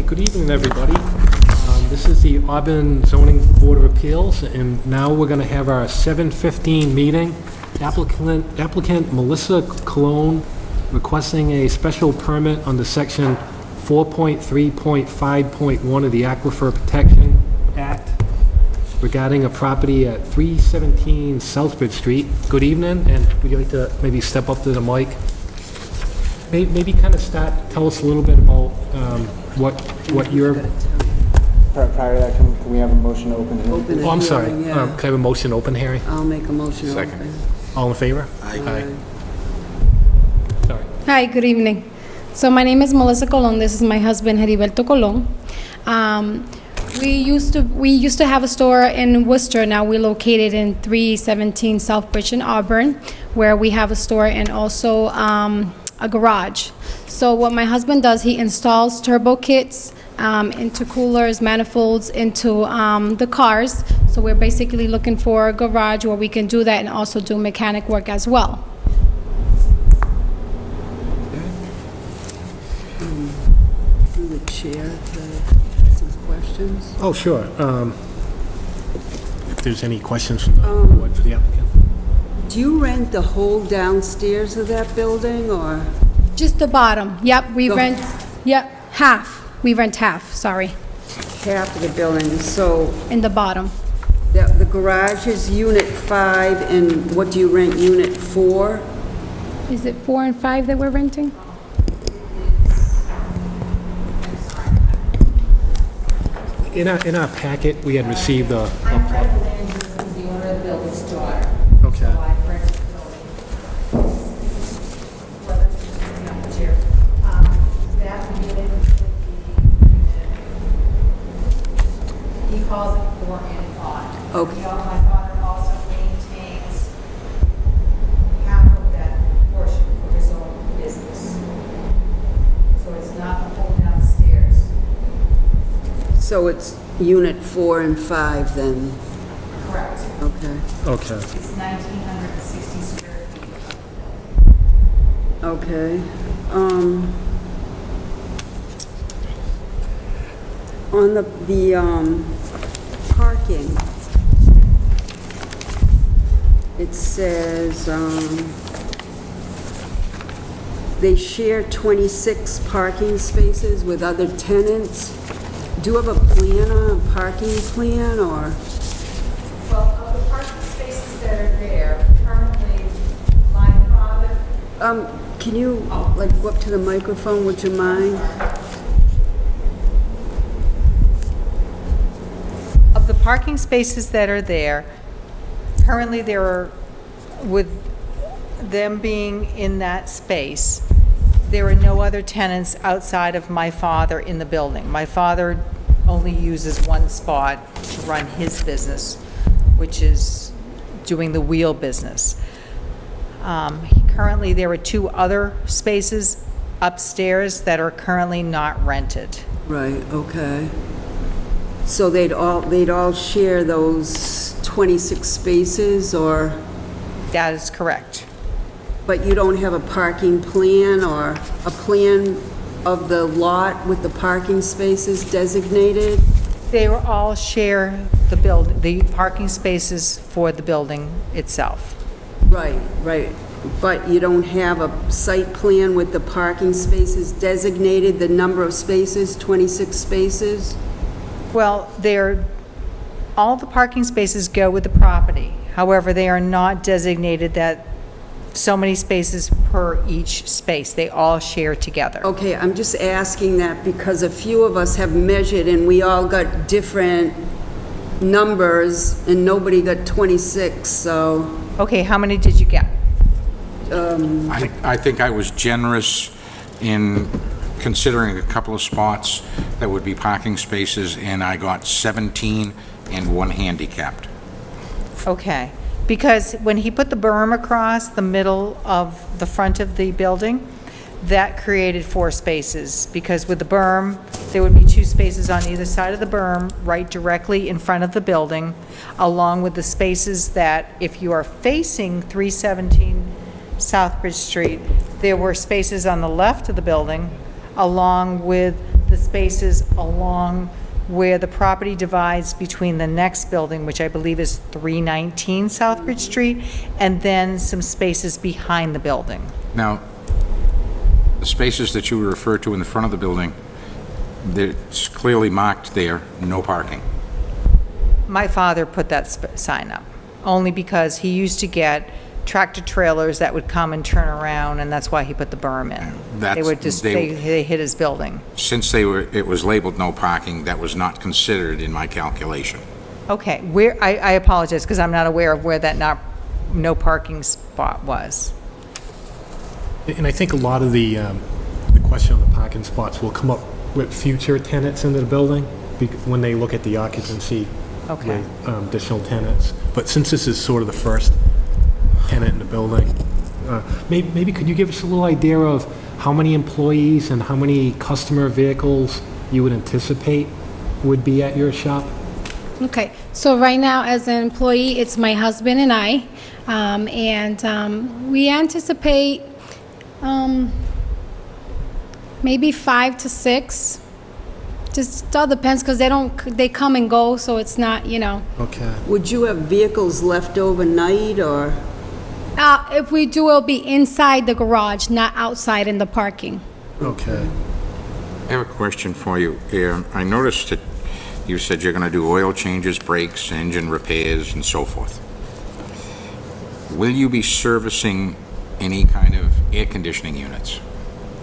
good evening, everybody. This is the Auburn Zoning Board of Appeals, and now we're going to have our 7:15 meeting. Applicant Melissa Colon requesting a special permit under section 4.3.5.1 of the Aquifer Protection Act regarding a property at 317 Southbridge Street. Good evening, and would you like to maybe step up to the mic? Maybe kind of tell us a little bit about what your... Prior to that, can we have a motion to open hearing? Oh, I'm sorry. hearing, Can I have a motion to open hearing? I'll make a motion. Second. Open. All in favor? Aye. Sorry. Hi, good evening. So my name is Melissa Colon. This is my husband, Heriberto Colon. We used to have a store in Worcester. Now we're located in 317 Southbridge in Auburn, where we have a store and also a garage. So what my husband does, he installs turbo kits into coolers, manifolds, into the cars. So we're basically looking for a garage where we can do that and also do mechanic work as well. Through the chair to ask some questions. Oh, sure. If there's any questions from the board for the applicant. Do you rent the whole downstairs of that building, or? Just the bottom. Yep, we The- rent, yep, half. We rent half, sorry, Half of the building, so in the bottom. the garage is unit 5, and what do you rent, unit 4? Is it 4 and 5 that we're renting? In our packet, we had received a... I'm Fred Lynn, this is the owner of the building's daughter. Okay. So I rented the building. That unit would be, he calls it 4 and 5. Okay. My father also maintains half of that portion for his own business. So it's not the whole downstairs. So it's unit 4 and 5 then? Correct. Okay. Okay. It's 1,960 square feet. Okay. On the parking, it says, they share 26 parking spaces with other tenants. Do you have a plan on a parking plan, or? Well, of the parking spaces that are there, currently, my father, Can you, like, go up to the microphone, would you mind? of the parking spaces that are there, currently there are, with them being in that space, there are no other tenants outside of my father in the building. My father only uses one spot to run his business, which is doing the wheel business. Currently, there are 2 other spaces upstairs that are currently not rented. Right, okay. So they'd all share those 26 spaces, or, That is correct. but you don't have a parking plan or a plan of the lot with the parking spaces designated? They will all share the parking spaces for the building itself. Right, right. But you don't have a site plan with the parking spaces designated, the number of spaces, 26 spaces? Well, all the parking spaces go with the property. However, they are not designated that so many spaces per each space. They all share together. Okay, I'm just asking that because a few of us have measured and we all got different numbers and nobody got 26, so... Okay, how many did you get? I think I was generous in considering a couple of spots that would be parking spaces, and I got 17 and 1 handicapped. Okay, because when he put the berm across the middle of the front of the building, that created 4 spaces, because with the berm, there would be 2 spaces on either side of the berm, right directly in front of the building, along with the spaces that, if you are facing 317 Southbridge Street, there were spaces on the left of the building, along with the spaces along where the property divides between the next building, which I believe is 319 Southbridge Street, and then some spaces behind the building. Now, the spaces that you refer to in the front of the building, it's clearly marked there, no parking. My father put that sign up, only because he used to get tractor trailers that would come and turn around, and that's why he put the berm in. They That's- would just, they- they hit his building. Since it was labeled no parking, that was not considered in my calculation. Okay, where, I apologize, because I'm not aware of where that no parking spot was. And I think a lot of the question on the parking spots will come up with future tenants into the building when they look at the occupancy Okay. with additional tenants. But since this is sort of the first tenant in the building, maybe could you give us a little idea of how many employees and how many customer vehicles you would anticipate would be at your shop? Okay, so right now, as an employee, it's my husband and I, we anticipate maybe 5 to 6. Just all depends, because they come and go, so it's not, Okay. Would you have vehicles left overnight, or? If we do, it'll be inside the garage, not outside in the parking. Okay. I have a question for you. I noticed that you said you're going to do oil changes, brakes, engine repairs, and so forth. Will you be servicing any kind of air conditioning units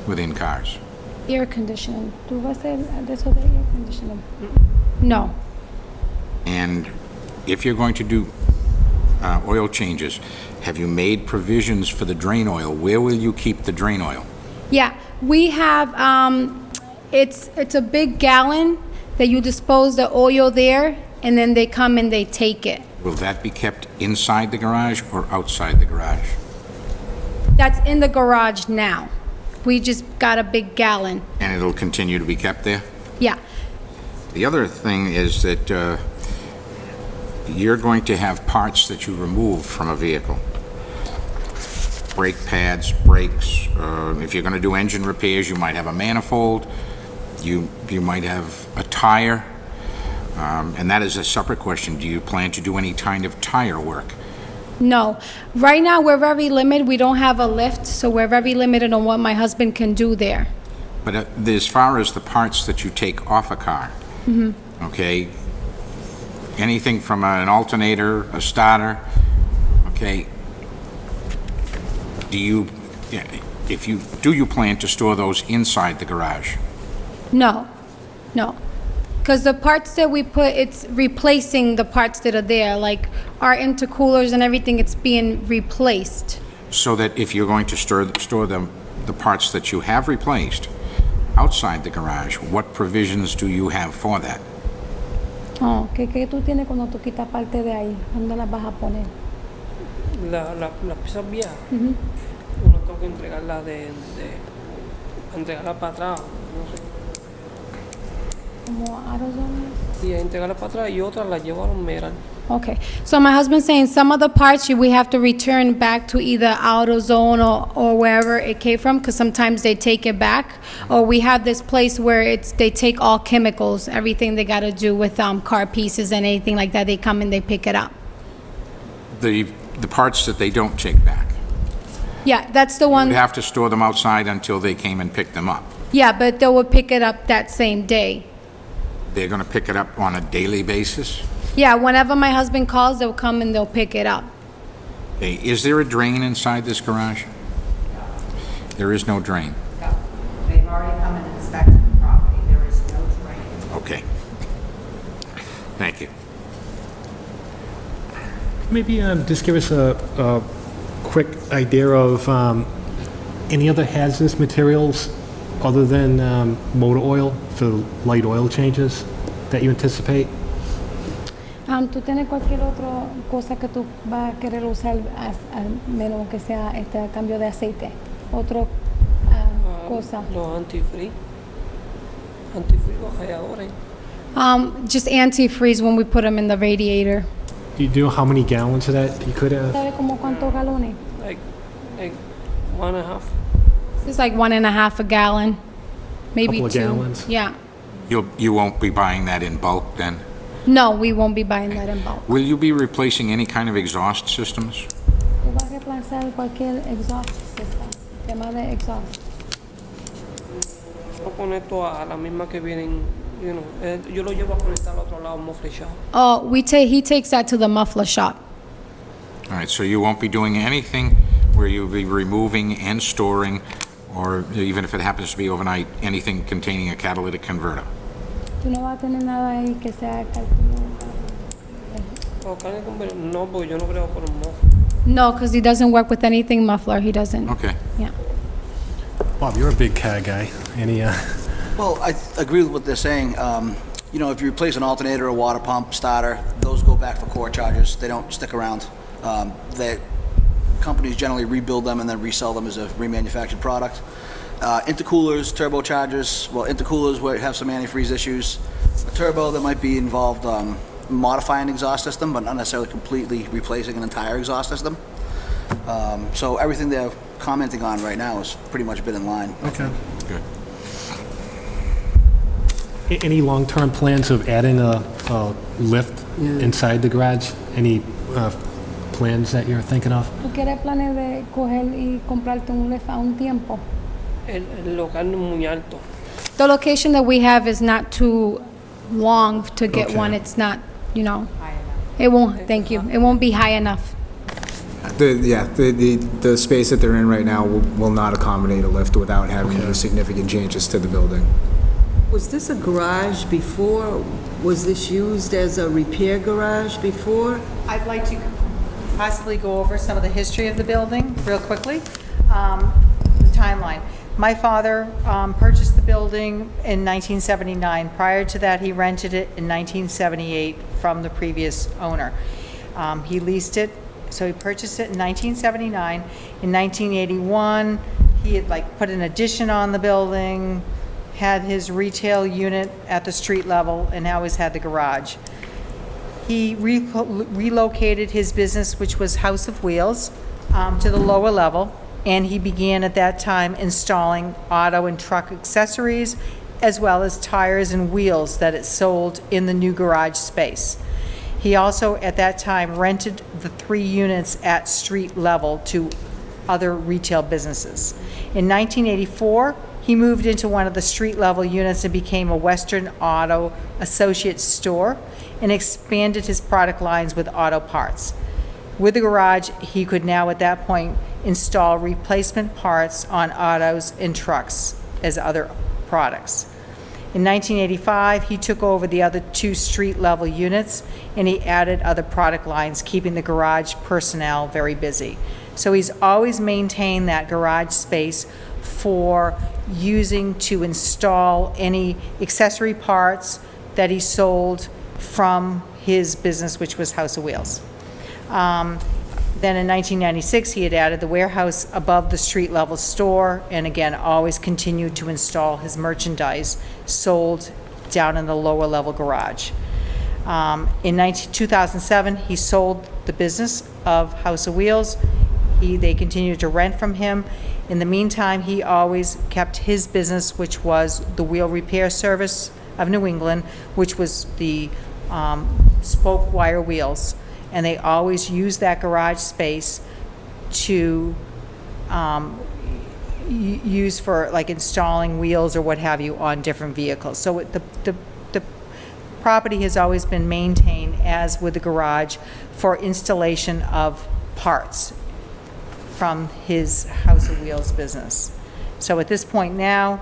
within cars? Air conditioning. ¿Tú vas a hacer de eso de air conditioning? No. And if you're going to do oil changes, have you made provisions for the drain oil? Where will you keep the drain oil? Yeah, we have, it's a big gallon that you dispose the oil there, and then they come and they take it. Will that be kept inside the garage or outside the garage? That's in the garage now. We just got a big gallon. And it'll continue to be kept there? Yeah. The other thing is that you're going to have parts that you remove from a vehicle. Brake pads, brakes, if you're going to do engine repairs, you might have a manifold, you might have a tire, and that is a separate question. Do you plan to do any kind of tire work? No. Right now, we're very limited. We don't have a lift, so we're very limited on what my husband can do there. But as far as the parts that you take off a car, okay, anything from an alternator, a starter, okay, do you plan to store those inside the garage? No. Because the parts that we put, it's replacing the parts that are there, like our intercoolers and everything, it's being replaced. So that if you're going to store the parts that you have replaced outside the garage, what provisions do you have for that? Oh, ¿qué tú tienes cuando tú quitas parte de ahí? ¿Dónde las vas a poner? Las piezas viejas, uno tengo que entregarlas entregarlas para atrás, no sé. Como aerosoles? Y entregarlas para atrás y otras las llevo a los Meral. Okay, so my husband's saying some of the parts we have to return back to either AutoZone or wherever it came from, because sometimes they take it back, or we have this place where they take all chemicals, everything they got to do with car pieces and anything like that, they come and they pick it up. The parts that they don't take back, Yeah, that's the you'd one. have to store them outside until they came and picked them up. Yeah, but they will pick it up that same day. They're going to pick it up on a daily basis? Yeah, whenever my husband calls, they'll come and they'll pick it up. Okay, is there a drain inside this garage? There is no drain. No. They've already come and inspected the property. There is no drain. Okay. Thank you. Maybe just give us a quick idea of any other hazardous materials other than motor oil for light oil changes that you anticipate? ¿Tú tienes cualquier otra cosa que tú vas a querer usar, al menos que sea cambio de aceite? Otra cosa? Los antifreeze. Antifreeze, los radiadores. Just antifreeze when we put them in the radiator. Do you know how many gallons of that you could have? ¿Sabe como cuántos galones? Like 1.5. It's like 1.5 a gallon. maybe Couple of 2. gallons? Yeah. You won't be buying that in bulk then? No, we won't be buying that in bulk. Will you be replacing any kind of exhaust systems? Tú vas a reemplazar cualquier exhaust system, tema de exhaust. No conecto a la misma que vienen, you know, yo lo llevo a conectar al otro lado, muffler shop. Oh, he takes that to the muffler shop. All right, so you won't be doing anything where you'll be removing and storing, or even if it happens to be overnight, anything containing a catalytic converter? Tú no vas a tener nada ahí que sea cálculo. O carne con ver- no, porque yo no creo con un muffler. No, because he doesn't work with anything muffler. He doesn't. Okay. Yeah. Bob, you're a big car guy. Any, Well, I agree with what they're saying. You know, if you replace an alternator, a water pump, starter, those go back for core charges. They don't stick around. The companies generally rebuild them and then resell them as a remanufactured product. Intercoolers, turbochargers, well, intercoolers where have some antifreeze issues. A turbo that might be involved modifying the exhaust system, but not necessarily completely replacing an entire exhaust system. So everything they're commenting on right now has pretty much been in line. okay. Good. Any long-term plans of adding a lift inside the garage? Any plans that you're thinking of? ¿Tú quieres planes de coger y comprarte un lift a un tiempo? El local no es muy alto. The location that we have is not too long to get Okay. one. It's not, you know, it won't, thank you. It won't be high enough. The space that they're in right now will not accommodate a lift without having any significant changes to the building. Was this a garage before? Was this used as a repair garage before? I'd like to possibly go over some of the history of the building real quickly. The timeline. My father purchased the building in 1979. Prior to that, he rented it in 1978 from the previous owner. He leased it, so he purchased it in 1979. In 1981, he had put an addition on the building, had his retail unit at the street level, and now he's had the garage. He relocated his business, which was House of Wheels, to the lower level, and he began at that time installing auto and truck accessories, as well as tires and wheels that it sold in the new garage space. He also, at that time, rented the 3 units at street level to other retail businesses. In 1984, he moved into one of the street-level units and became a Western Auto Associates store and expanded his product lines with auto parts. With the garage, he could now, at that point, install replacement parts on autos and trucks as other products. In 1985, he took over the other 2 street-level units, and he added other product lines, keeping the garage personnel very busy. So he's always maintained that garage space for using to install any accessory parts that he sold from his business, which was House of Wheels. Then in 1996, he had added the warehouse above the street-level store, and again, always continued to install his merchandise sold down in the lower-level garage. In 2007, he sold the business of House of Wheels. They continued to rent from him. In the meantime, he always kept his business, which was the Wheel Repair Service of New England, which was the spoke wire wheels. And they always used that garage space to use for installing wheels or what have you on different vehicles. So the property has always been maintained as with the garage for installation of parts from his House of Wheels business. So at this point now,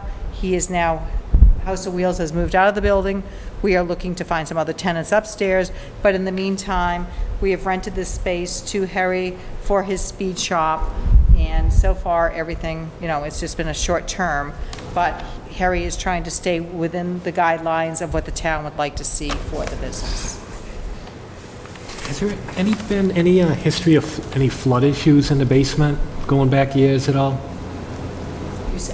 House of Wheels has moved out of the building. We are looking to find some other tenants upstairs, but in the meantime, we have rented this space to Harry for his speed shop, and so far, everything, it's just been a short term, but Harry is trying to stay within the guidelines of what the town would like to see for the business. Has there been any history of any flood issues in the basement going back years at all?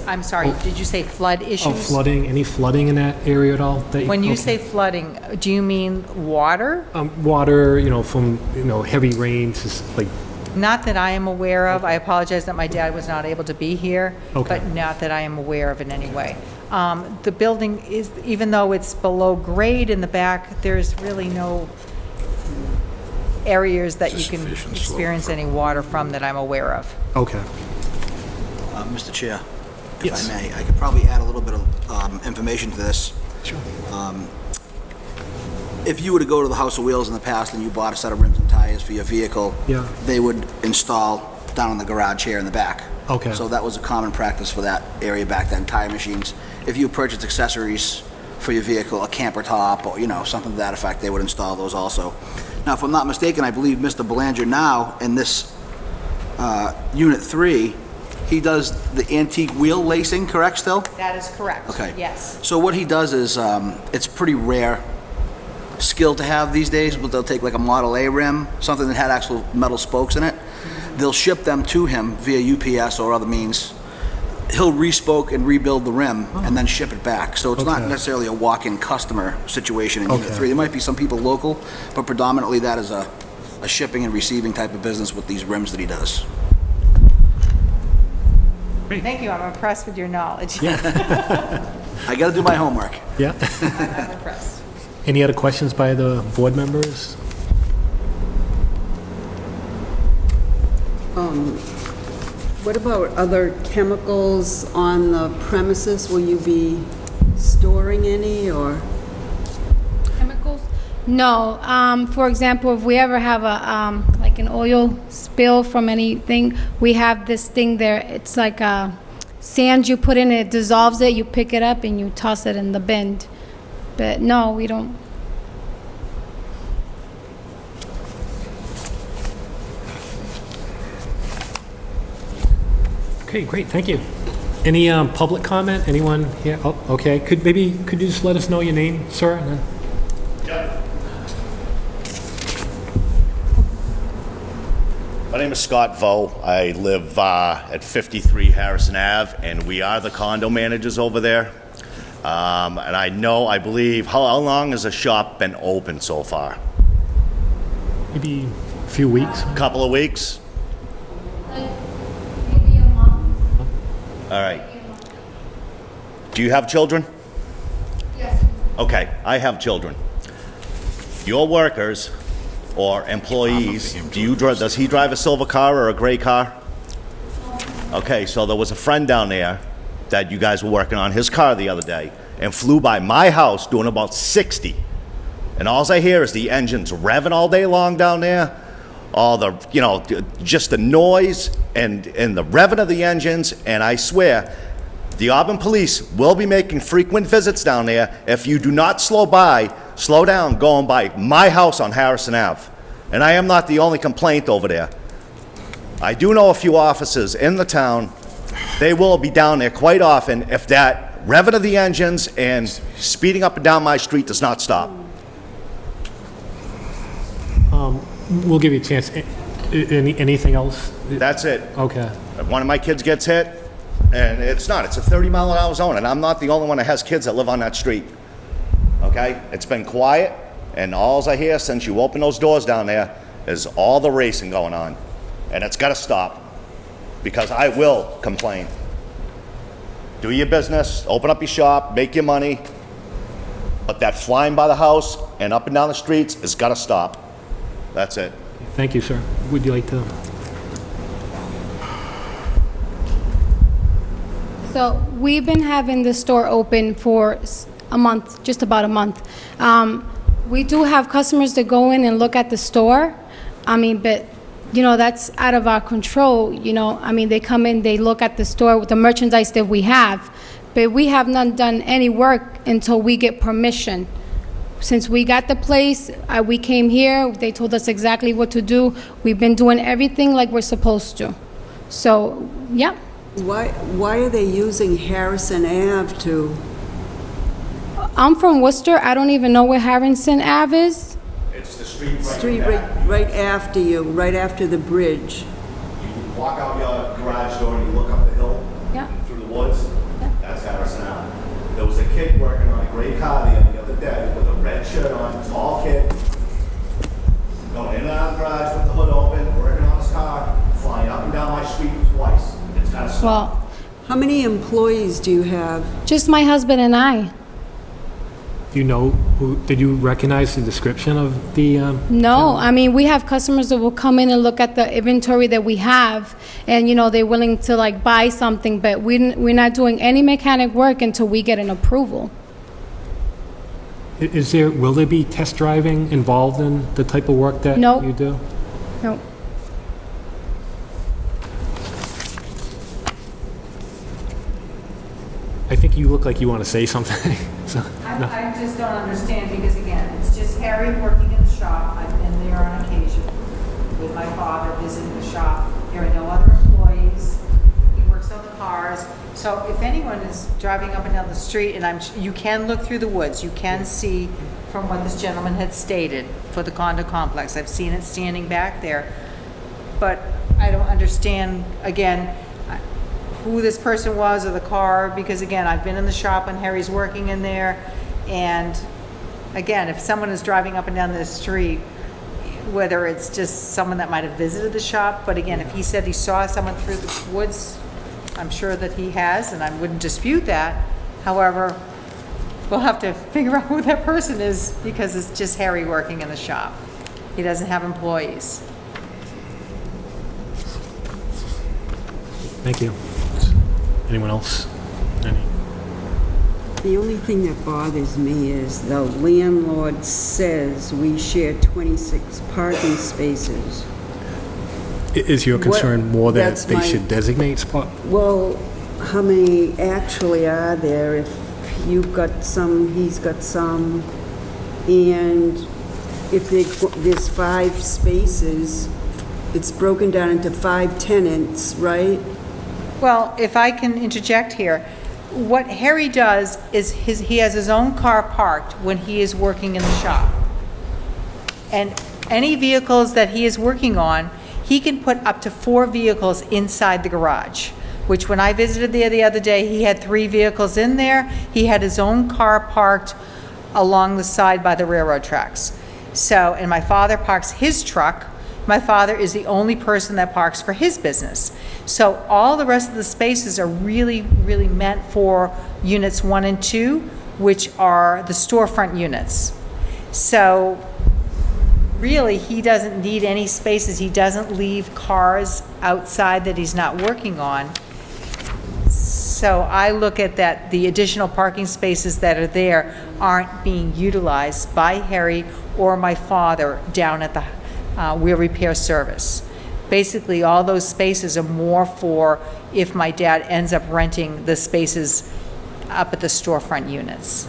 I'm sorry, did you say flood issues? Oh, flooding, any flooding in that area at all? When you okay. say flooding, do you mean water? Water, from, heavy rains, just like, Not that I am aware of. I apologize that my dad was not able to be here, Okay. but not that I am aware of in any way. The building is, even though it's below grade in the back, there's really no areas that you can Sufficient slope experience for- any water from that I'm aware of. Okay. Mr. Chair, Yes. if I may, I could probably add a little bit of information to this. Sure. If you were to go to the House of Wheels in the past and you bought a set of rims and tires for your vehicle, Yeah. they would install down in the garage here in the back. Okay. So that was a common practice for that area back then, tire machines. If you purchased accessories for your vehicle, a camper top or, something to that effect, they would install those also. Now, if I'm not mistaken, I believe Mr. Belanger now, in this Unit 3, he does the antique wheel lacing, correct, still? That is correct. Okay. Yes. So what he does is, it's pretty rare skill to have these days, but they'll take like a Model A rim, something that had actual metal spokes in it. They'll ship them to him via UPS or other means. He'll respoke and rebuild the rim and then ship it back. So it's not Okay. necessarily a walk-in customer situation in Unit Okay. 3. There might be some people local, but predominantly that is a shipping and receiving type of business with these rims that he does. Thank you. I'm impressed with your knowledge. I gotta do my homework. Yeah. I'm impressed. Any other questions by the board members? What about other chemicals on the premises? Will you be storing any, or? Chemicals? No. For example, if we ever have a like an oil spill from anything, we have this thing there. It's like a sand you put in, it dissolves it, you pick it up and you toss it in the bin. But no, we don't. Okay, great, thank you. Any public comment? Anyone here? Oh, okay. Could you just let us know your name, sir? And then- My name is Scott Vo. I live at 53 Harrison Ave, and we are the condo managers over there. And I believe, how long has the shop been open so far? Maybe a few weeks? Couple of weeks? Maybe a month. All right. Do you have children? Yes. Okay, I have children. Your workers or employees, does he drive a silver car or a gray car? Okay, so there was a friend down there that you guys were working on his car the other day and flew by my house doing about 60. And all I hear is the engines revving all day long down there. All the, just the noise and the revving of the engines. And I swear, the Auburn Police will be making frequent visits down there if you do not slow down going by my house on Harrison Ave. And I am not the only complaint over there. I do know a few officers in the town. They will be down there quite often if that revving of the engines and speeding up and down my street does not stop. We'll give you a chance. Anything else? That's it. Okay. If one of my kids gets hit, and it's a 30-mile-an-hour zone, and I'm not the only one that has kids that live on that street. Okay? It's been quiet, and all I hear since you open those doors down there is all the racing going on. And it's got to stop, because I will complain. Do your business, open up your shop, make your money, but that flying by the house and up and down the streets has got to stop. That's it. Thank you, sir. Would you like to? So we've been having the store open for a month, just about a month. We do have customers that go in and look at the store. But that's out of our control. They come in, they look at the store with the merchandise that we have, but we have not done any work until we get permission. Since we got the place, we came here, they told us exactly what to do. We've been doing everything like we're supposed to. So, yeah. Why are they using Harrison Ave to? I'm from Worcester. I don't even know where Harrison Ave is. It's the street Street right after you, right after the bridge. You walk out your garage door and you look up the hill Yeah. through the woods. That's Harrison Ave. There was a kid working on a gray car the other day with a red shirt on, tall kid, going in and out of the garage with the hood open, working on his car, flying up and down my street twice. It's kind of Well, How many employees do you have? Just my husband and I. Do you know who, did you recognize the description of the, No, I mean, we have customers that will come in and look at the inventory that we have, and, you know, they're willing to, like, buy something, but we're not doing any mechanic work until we get an approval. will there be test driving involved in the type of work that No. you do? No. I think you look like you want to say something. So, I just don't understand, because again, it's just Harry working in the shop. I've been there on occasion with my father visiting the shop. There are no other employees. He works on the cars. So if anyone is driving up and down the street, and you can look through the woods, you can see from what this gentleman had stated for the condo complex. I've seen it standing back there. But I don't understand, again, who this person was or the car, because again, I've been in the shop when Harry's working in there, and again, if someone is driving up and down the street, whether it's just someone that might have visited the shop, but again, if he said he saw someone through the woods, I'm sure that he has, and I wouldn't dispute that. However, we'll have to figure out who that person is, because it's just Harry working in the shop. He doesn't have employees. thank you. Anyone else? Any? The only thing that bothers me is the landlord says we share 26 parking spaces. Is your concern more that that's they my- should designate spot? Well, how many actually are there? If you've got some, he's got some, and if there's 5 spaces, it's broken down into 5 tenants, right? Well, if I can interject here, what Harry does is he has his own car parked when he is working in the shop. And any vehicles that he is working on, he can put up to 4 vehicles inside the garage, which when I visited there the other day, he had 3 vehicles in there. He had his own car parked along the side by the railroad tracks. So, and my father parks his truck. My father is the only person that parks for his business. So all the rest of the spaces are really, really meant for units 1 and 2, which are the storefront units. So really, he doesn't need any spaces. He doesn't leave cars outside that he's not working on. So I look at that, the additional parking spaces that are there aren't being utilized by Harry or my father down at the wheel repair service. Basically, all those spaces are more for if my dad ends up renting the spaces up at the storefront units.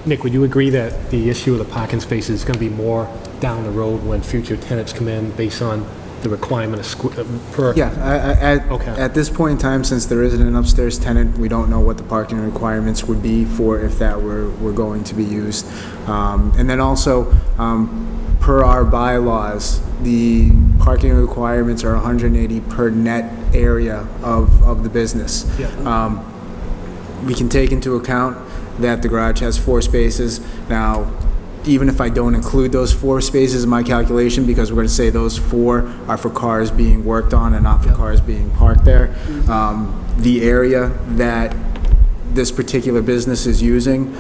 Nick, would you agree that the issue of the parking spaces is going to be more down the road when future tenants come in based on the requirement of per? Yeah, Okay. at this point in time, since there isn't an upstairs tenant, we don't know what the parking requirements would be for if that were going to be used. And then also, per our bylaws, the parking requirements are 180 per net area of the business. Yeah. We can take into account that the garage has 4 spaces. Now, even if I don't include those 4 spaces in my calculation, because we're going to say those 4 are for cars being worked on and not for cars being parked there, the area that this particular business is using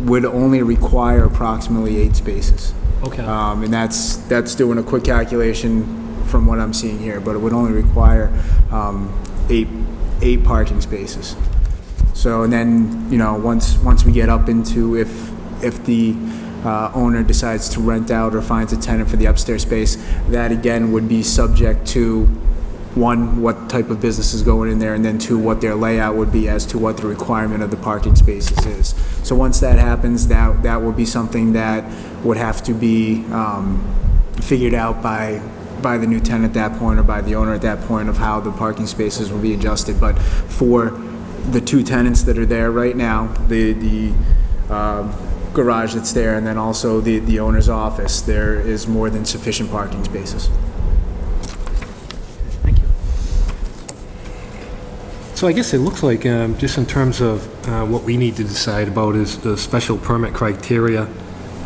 would only require approximately 8 spaces. Okay. And that's doing a quick calculation from what I'm seeing here, but it would only require 8 parking spaces. So, and then, you know, once we get up into if the owner decides to rent out or finds a tenant for the upstairs space, that again would be subject to, 1, what type of business is going in there, and then 2, what their layout would be as to what the requirement of the parking spaces is. So once that happens, that will be something that would have to be figured out by the new tenant at that point, or by the owner at that point, of how the parking spaces will be adjusted. But for the 2 tenants that are there right now, the garage that's there, and then also the owner's office, there is more than sufficient parking spaces. Thank you. So I guess it looks like, just in terms of what we need to decide about is the special permit criteria.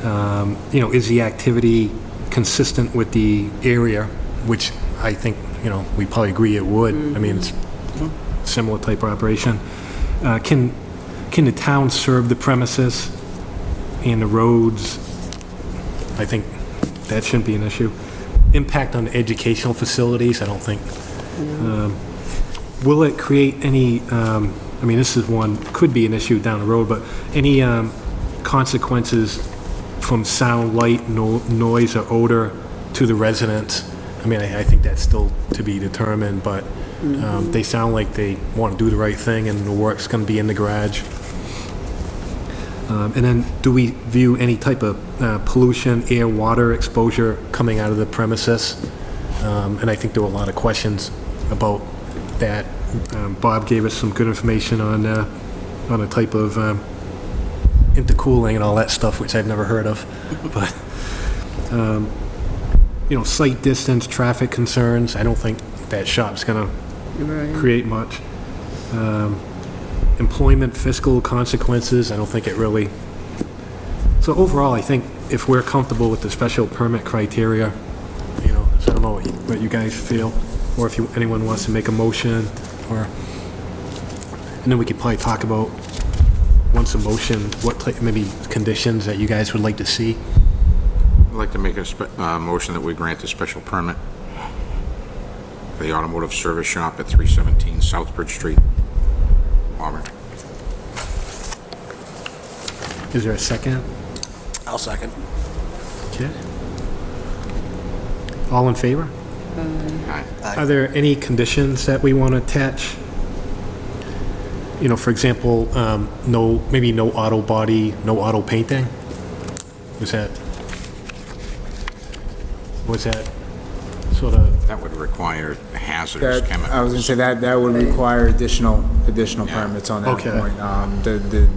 You know, is the activity consistent with the area, which I think, you know, we probably agree it would. I mean, it's similar type of operation. Can the town serve the premises and the roads? I think that shouldn't be an issue. Impact on educational facilities, I don't think. Will it create any, I mean, this is one, could be an issue down the road, but any consequences from sound, light, noise, or odor to the residents? I mean, I think that's still to be determined, but they sound like they want to do the right thing, and the work's going to be in the garage. And then, do we view any type of pollution, air, water exposure coming out of the premises? And I think there were a lot of questions about that. Bob gave us some good information on a type of intercooling and all that stuff, which I've never heard of. But you know, sight distance, traffic concerns, I don't think that shop's gonna create much. Employment, fiscal consequences, I don't think it really. So overall, I think if we're comfortable with the special permit criteria, you know, so I don't know what you guys feel, or if anyone wants to make a motion, or, and then we could probably talk about, once a motion, what maybe conditions that you guys would like to see. I'd like to make a motion that we grant a special permit for the automotive service shop at 317 Southbridge Street, Auburn. Is there a second? I'll second. Okay. All in favor? Aye. Are there any conditions that we want to attach? You know, for example, maybe no auto body, no auto painting? Was that sort of, That would require hazardous That, chemicals. I was gonna say that would require additional permits on that Okay. point. The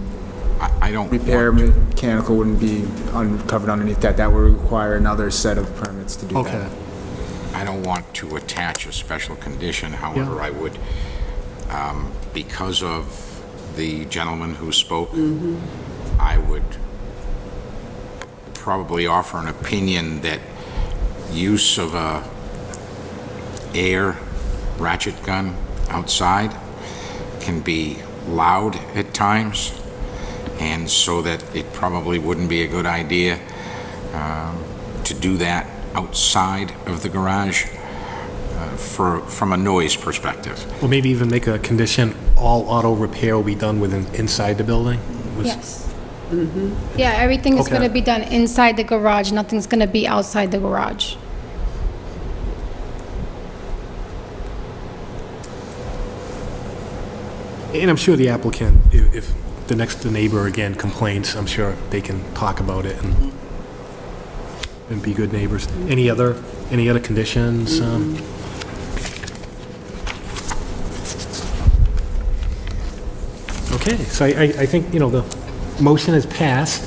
I don't repair want to, mechanical wouldn't be covered underneath that. That would require another set of permits to do that. okay, I don't want to attach a special condition, however, Yeah. I would, because of the gentleman who spoke, I would probably offer an opinion that use of a air ratchet gun outside can be loud at times, and so that it probably wouldn't be a good idea to do that outside of the garage from a noise perspective. or maybe even make a condition, all auto repair will be done inside the building? Yes. Yeah, everything is Okay. going to be done inside the garage. Nothing's going to be outside the garage. And I'm sure the applicant, if the next neighbor again complains, I'm sure they can talk about it and be good neighbors. Any other conditions? Okay, so I think, you know, the motion is passed.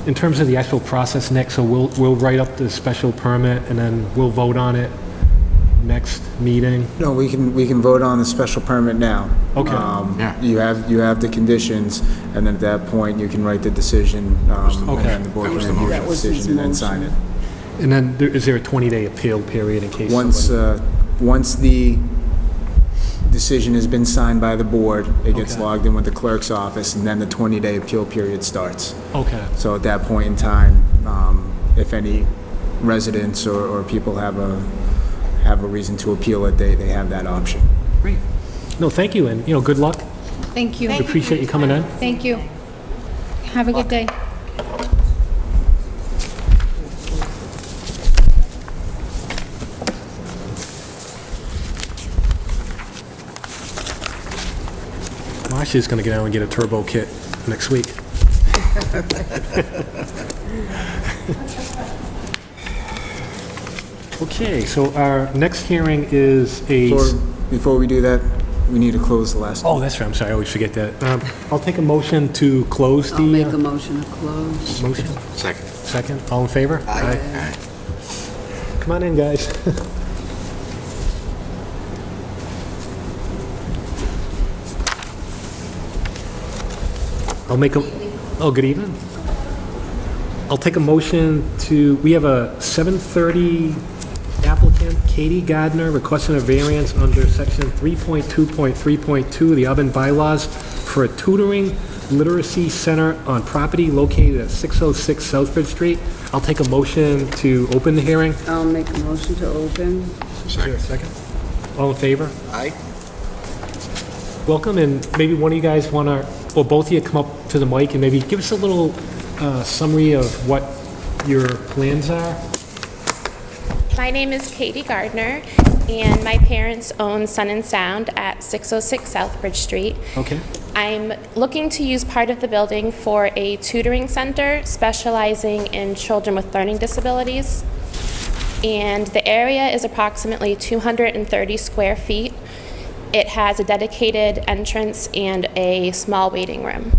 In terms of the actual process next, so we'll write up the special permit and then we'll vote on it next meeting. No, we can vote on the special permit now. Okay. Yeah. You have the conditions, and then at that point, you can write the decision, Okay. and the board That was can the review motion. the decision and then sign it. And then is there a 20-day appeal period in case Once, somebody... once the decision has been signed by the board, it gets Okay. logged in with the clerk's office, and then the 20-day appeal period starts. Okay, So at that point in time, if any residents or people have a reason to appeal it, they have that option. great. No, thank you, and, you know, good luck. Thank you. We appreciate you coming in. Thank you. Have a good day. Marcia's gonna get out and get a turbo kit next week. Okay, so our next hearing is a... Before we do that, we need to close the last. Oh, that's right, I'm sorry, I always forget that. I'll take a motion to close the... I'll make a motion to close. Motion, Second. second, all in favor? Aye. Come on in, guys. I'll make a, oh, good evening. I'll take a motion to, we have a 7:30 Applicant Katie Gardner requesting a variance under section 3.2.3.2 of the Auburn bylaws for a tutoring literacy center on property located at 606 Southbridge Street. I'll take a motion to open the hearing. I'll make a motion to open. Is there a second? All in favor? Aye. Welcome, and maybe one of you guys want to, or both of you come up to the mic and maybe give us a little summary of what your plans are. My name is Katie Gardner, and my parents own Sun and Sound at 606 Southbridge Street. Okay. I'm looking to use part of the building for a tutoring center specializing in children with learning disabilities. And the area is approximately 230 square feet. It has a dedicated entrance and a small waiting room.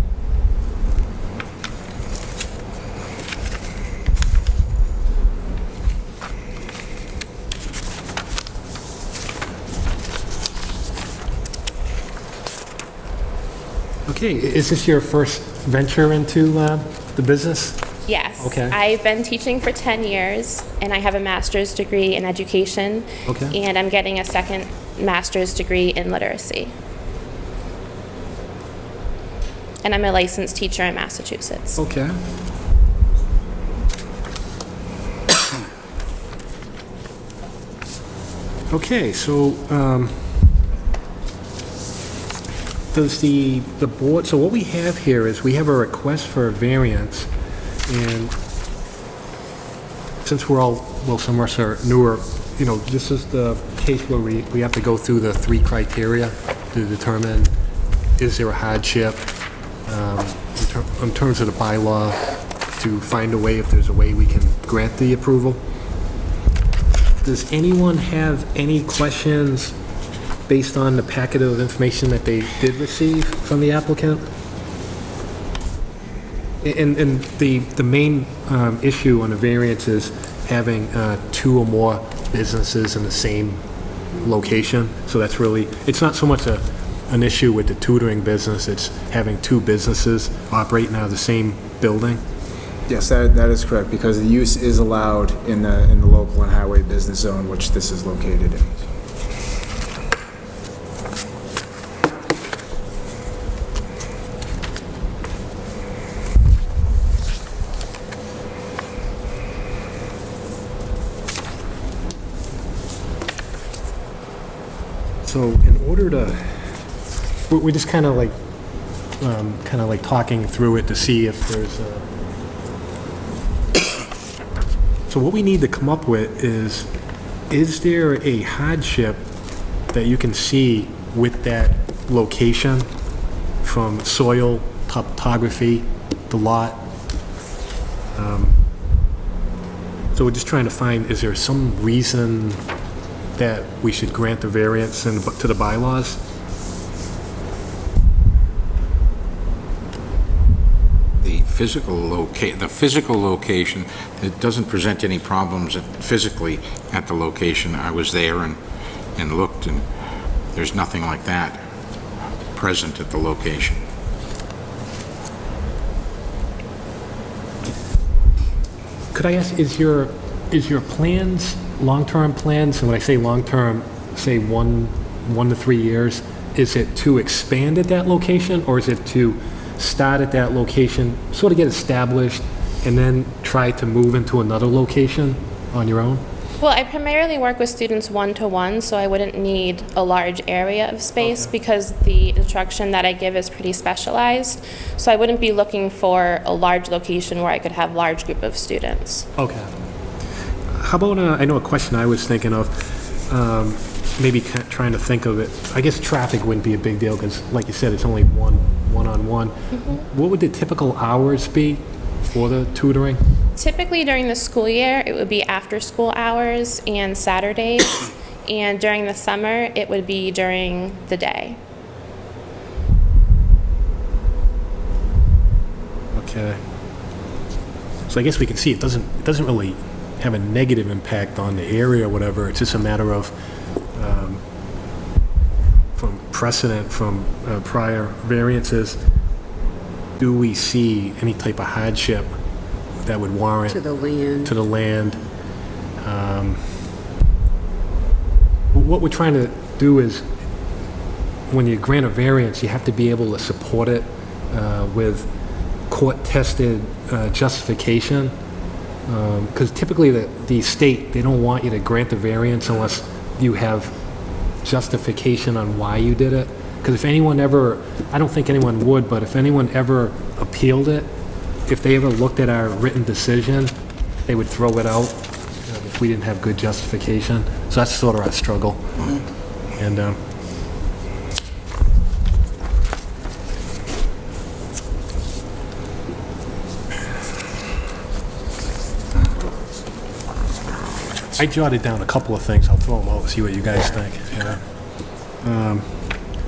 Okay, is this your first venture into the business? Yes. Okay. I've been teaching for 10 years, and I have a master's degree in education. Okay. And I'm getting a second master's degree in literacy. And I'm a licensed teacher in Massachusetts. Okay. Okay, so, does the board, so what we have here is we have a request for a variance, and since we're all, well, some of us are newer, you know, this is the case where we have to go through the 3 criteria to determine, is there a hardship, in terms of the bylaw, to find a way, if there's a way we can grant the approval. Does anyone have any questions based on the packet of information that they did receive from the applicant? And the main issue on the variance is having 2 or more businesses in the same location. So that's really, it's not so much an issue with the tutoring business, it's having 2 businesses operating out of the same building. Yes, that is correct, because the use is allowed in the local and highway business zone, which this is located in. So in order to, we're just kind of like talking through it to see if there's a, so what we need to come up with is there a hardship that you can see with that location from soil, topography, the lot? So we're just trying to find, is there some reason that we should grant the variance to the bylaws? The physical location, it doesn't present any problems physically at the location. I was there and looked, and there's nothing like that present at the location. Could I ask, is your plans, long-term plans, and when I say long-term, say 1 to 3 years, is it to expand at that location, or is it to start at that location, sort of get established, and then try to move into another location on your own? Well, I primarily work with students one-to-one, so I wouldn't need a large area of space because the instruction that I give is pretty specialized. So I wouldn't be looking for a large location where I could have large group of students. Okay. How about, I know a question I was thinking of, maybe trying to think of it, I guess traffic wouldn't be a big deal because, like you said, it's only one-on-one. What would the typical hours be for the tutoring? Typically during the school year, it would be after school hours and Saturdays, and during the summer, it would be during the day. Okay. So I guess we can see it doesn't really have a negative impact on the area or whatever. It's just a matter of, from precedent from prior variances, do we see any type of hardship that would warrant To the land. to the land? what we're trying to do is, when you grant a variance, you have to be able to support it with court-tested justification. Because typically the state, they don't want you to grant the variance unless you have justification on why you did it. Because if anyone ever, I don't think anyone would, but if anyone ever appealed it, if they ever looked at our written decision, they would throw it out if we didn't have good justification. So that's sort of our struggle. And I jotted down a couple of things. I'll throw them out and see what you guys think. Yeah.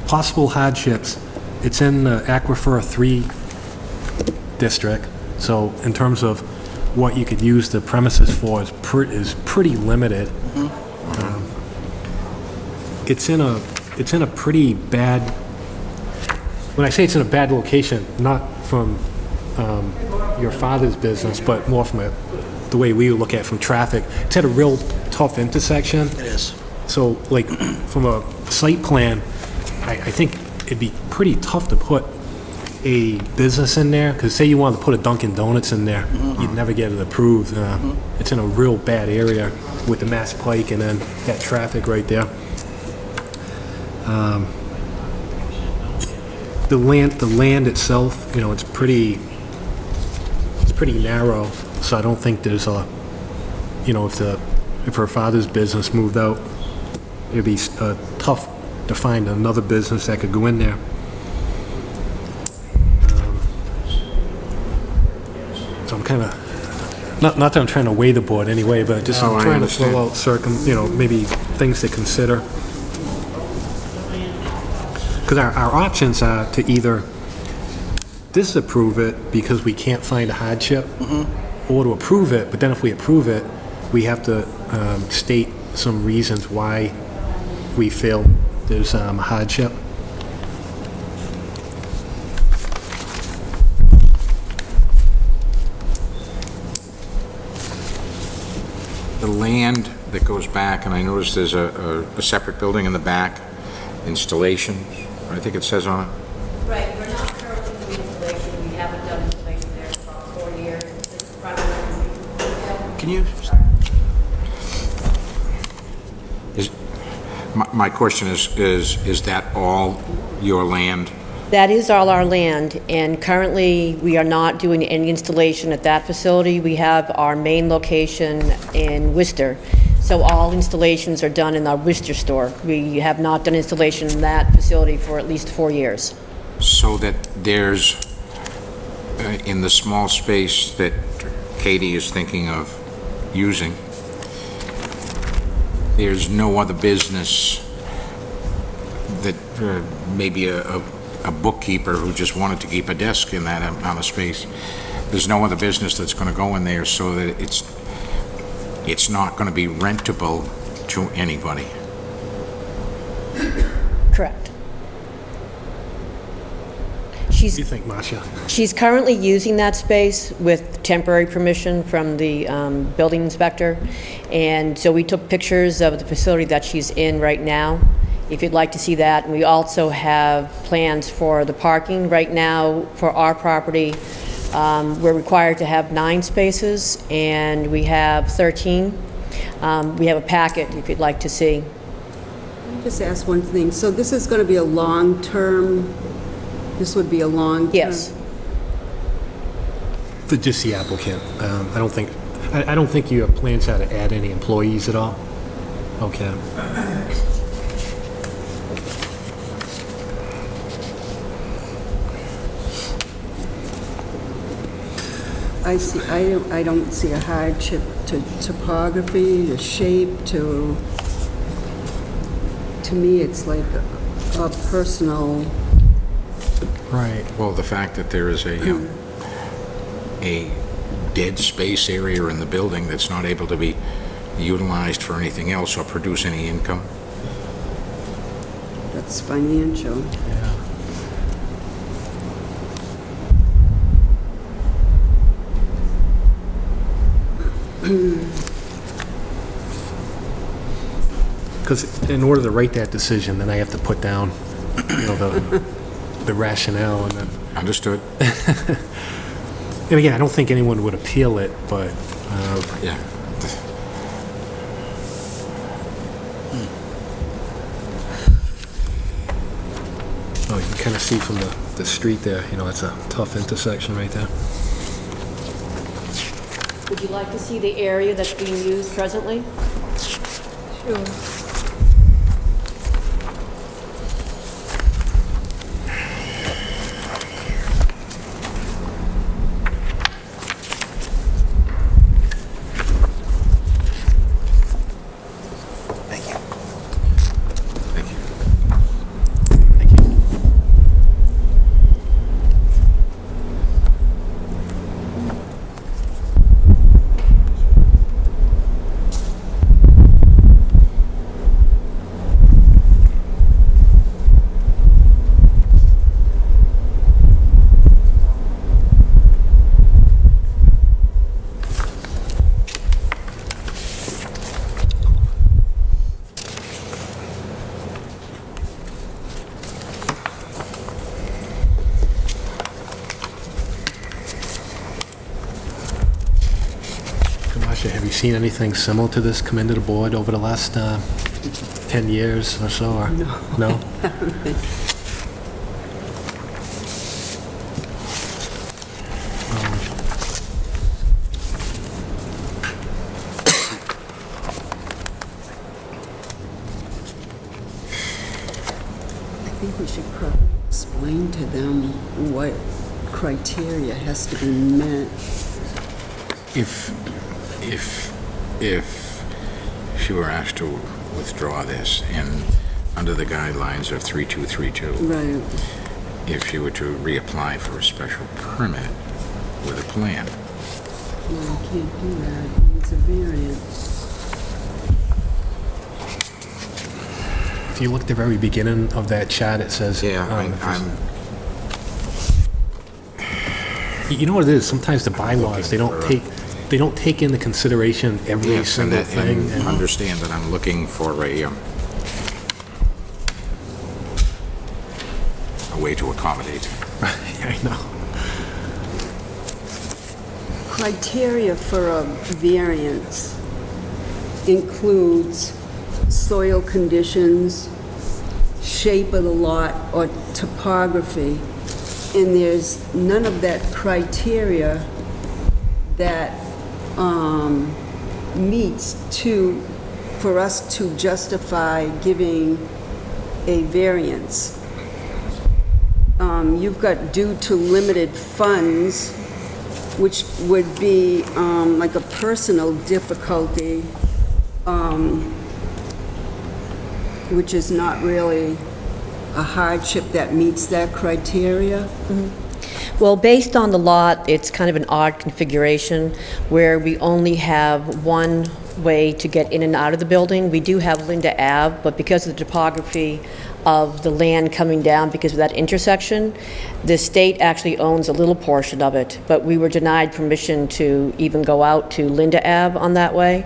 Possible hardships. It's in the Aquifer 3 district, so in terms of what you could use the premises for is pretty limited. It's in a pretty bad. When I say it's in a bad location, not from your father's business, but more from the way we look at it from traffic. It's at a real tough intersection. It is. So, like, from a site plan, I think it'd be pretty tough to put a business in there, because say you wanted to put a Dunkin' Donuts in there, you'd never get it approved. It's in a real bad area with the Mass Pike and then that traffic right there. The land itself, it's pretty narrow, so I don't think there's a, if her father's business moved out, it'd be tough to find another business that could go in there. So I'm kind of, not that I'm trying to weigh the board anyway, but just Oh, I trying to throw understand. out maybe things to consider. Because our options are to either disapprove it because we can't find a hardship, or to approve it, but then if we approve it, we have to state some reasons why we feel there's a hardship. The land that goes back, and I noticed there's a separate building in the back, installation, I think it says on it. Right, we're not currently doing installation, we haven't done installation there for about 4 years. This is probably- Can you, My question is that all your land? That is all our land, and currently, we are not doing any installation at that facility. We have our main location in Worcester, so all installations are done in our Worcester store. We have not done installation in that facility for at least 4 years. So that there's, in the small space that Katie is thinking of using, there's no other business that, maybe a bookkeeper who just wanted to keep a desk in that amount of space. There's no other business that's going to go in there, so that it's not going to be rentable to anybody. Correct. What do you think, Marcia? She's currently using that space with temporary permission from the building inspector, and so we took pictures of the facility that she's in right now, if you'd like to see that. And we also have plans for the parking. Right now, for our property, we're required to have 9 spaces, and we have 13. We have a packet if you'd like to see. Just ask one thing. So this is going to be a long-term, this would be a long-term? Yes. For just the applicant. I don't think you have plans how to add any employees at all? Okay. I don't see a hardship to topography, to shape, to me, it's like a personal, Right. Well, the fact that there is a dead space area in the building that's not able to be utilized for anything else or produce any income. that's financial. Because in order to write that decision, then I have to put down, the rationale, and then, Understood? and again, I don't think anyone would appeal it, but, Yeah. oh, you can kind of see from the street there, it's a tough intersection right there. Would you like to see the area that's being used presently? Sure. Thank you. Thank you. Thank you. Kamasha, have you seen anything similar to this come into the board over the last 10 years or so? Or? No. No? I think we should probably explain to them what criteria has to be met. If she were asked to withdraw this and under the guidelines of 3232, Right. if she were to reapply for a special permit with a plan, No, you can't do that. It needs a variance. If you look at the very beginning of that chat, it says... yeah, You know what it is? Sometimes the bylaws, they don't take into consideration every yes, and single that, thing. and understand that I'm looking for a way to accommodate. I know. Criteria for a variance includes soil conditions, shape of the lot, or topography. And there's none of that criteria that meets for us to justify giving a variance. You've got due to limited funds, which would be like a personal difficulty, which is not really a hardship that meets that criteria. Well, based on the lot, it's kind of an odd configuration where we only have one way to get in and out of the building. We do have Linda Ave, but because of the topography of the land coming down because of that intersection, the state actually owns a little portion of it, but we were denied permission to even go out to Linda Ave on that way.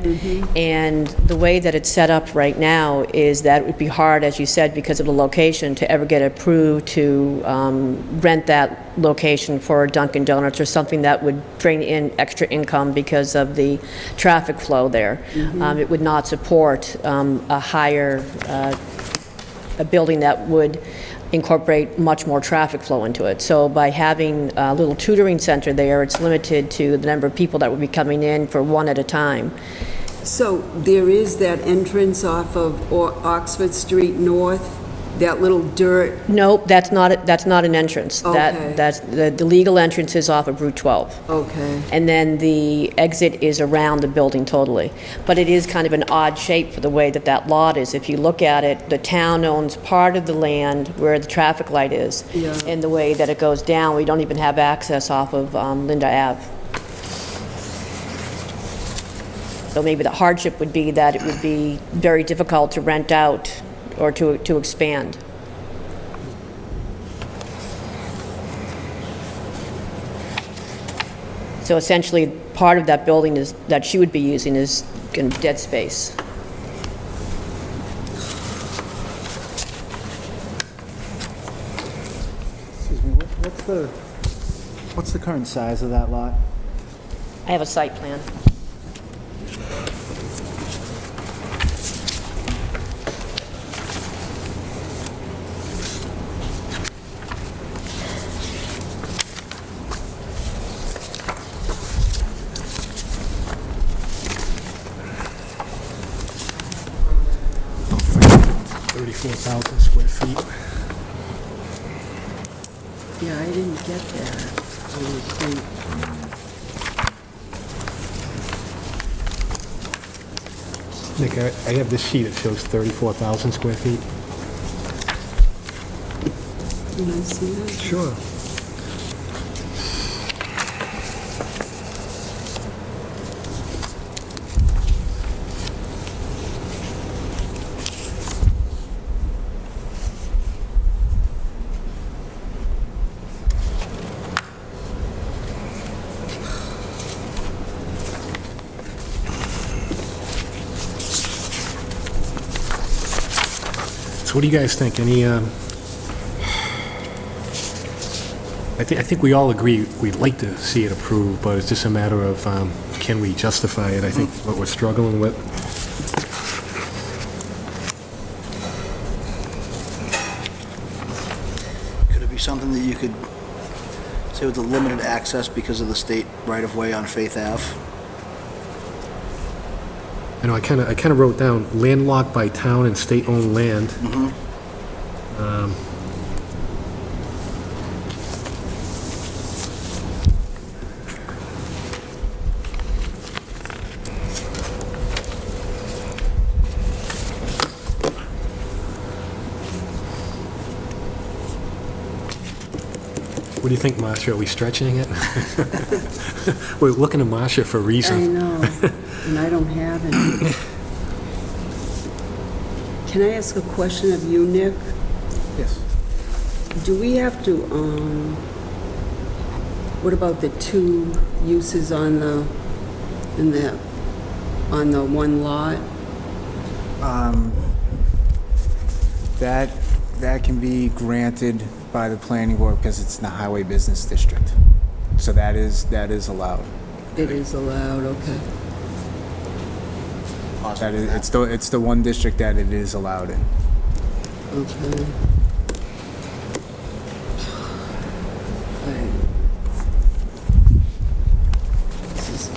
And the way that it's set up right now is that it would be hard, as you said, because of the location, to ever get approved to rent that location for Dunkin' Donuts or something that would bring in extra income because of the traffic flow there. It would not support a higher a building that would incorporate much more traffic flow into it. So by having a little tutoring center there, it's limited to the number of people that would be coming in for one at a time. So there is that entrance off of Oxford Street North, that little dirt. Nope, that's not an entrance. Okay. That's the legal entrance is off of Route 12. Okay. And then the exit is around the building totally. But it is kind of an odd shape for the way that that lot is. If you look at it, the town owns part of the land where the traffic light is. Yeah. And the way that it goes down, we don't even have access off of Linda Ave. So maybe the hardship would be that it would be very difficult to rent out or to expand. So essentially, part of that building is, that she would be using is dead space. what's the current size of that lot? I have a site plan. Thirty-four thousand square feet. Yeah, I didn't get that. I would think. Nick, I have this sheet that shows 34,000 square feet. Can I see that? Sure. So what do you guys think? Any, I think we all agree we'd like to see it approved, but it's just a matter of, can we justify it? I think what we're struggling with. Could it be something that you could say with the limited access because of the state right-of-way on Faith Ave? I know, I kind of wrote down landlocked by town and state-owned land. What do you think, Marcia? Are we stretching it? We're looking to Marcia for a I reason. know, and I don't have any. Can I ask a question of you, Nick? Yes. Do we have to, what about the two uses on the one lot? That can be granted by the planning board because it's in the highway business district. So that is allowed. It is allowed, okay. That is, it's the one district that it is allowed in. Okay.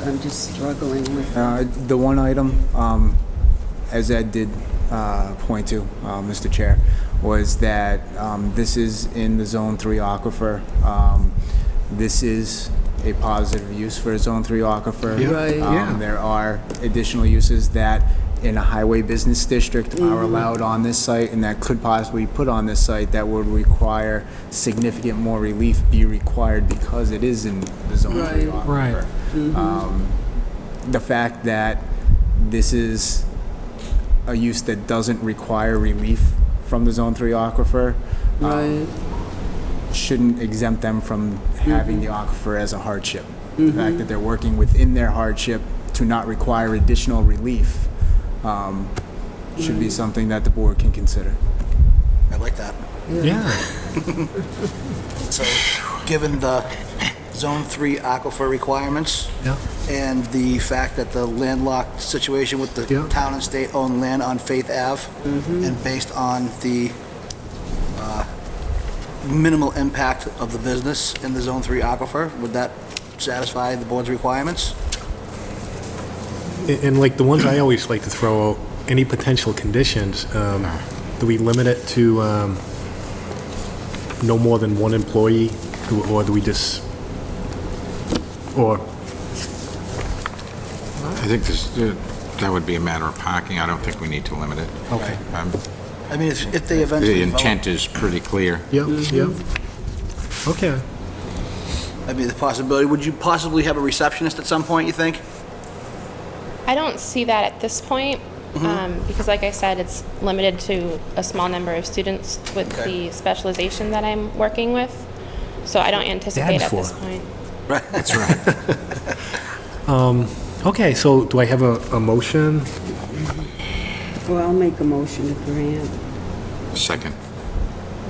I'm just struggling with The one item, as Ed did point to, Mr. Chair, was that this is in the Zone 3 aquifer. This is a positive use for a Zone 3 aquifer. Yeah. Right. Yeah. There are additional uses that in a highway business district are allowed on this site and that could possibly put on this site that would require significant more relief be required because it is in the Zone 3 aquifer. Right. The fact that this is a use that doesn't require relief from the Zone 3 aquifer right. shouldn't exempt them from having the aquifer as a hardship. The fact that they're working within their hardship to not require additional relief should be something that the board can consider. I like that. Yeah. So, given the Zone 3 aquifer requirements Yeah. and the fact that the landlocked situation with the Yeah. town and state-owned land on Faith Ave, and based on the minimal impact of the business in the Zone 3 aquifer, would that satisfy the board's requirements? And like the ones I always like to throw out, any potential conditions, do we limit it to no more than one employee, or do we just, or, I think that would be a matter of parking. I don't think we need to limit it. okay. I mean, if they eventually The develop- intent is pretty clear. Yep, yep. Okay. I mean, the possibility, would you possibly have a receptionist at some point, you think? I don't see that at this point, because like I said, it's limited to a small number of students with Okay. the specialization that I'm working with. So I don't anticipate Dad's at this for. point. Right. That's right. Okay, so do I have a motion? Well, I'll make a motion to grant. Second.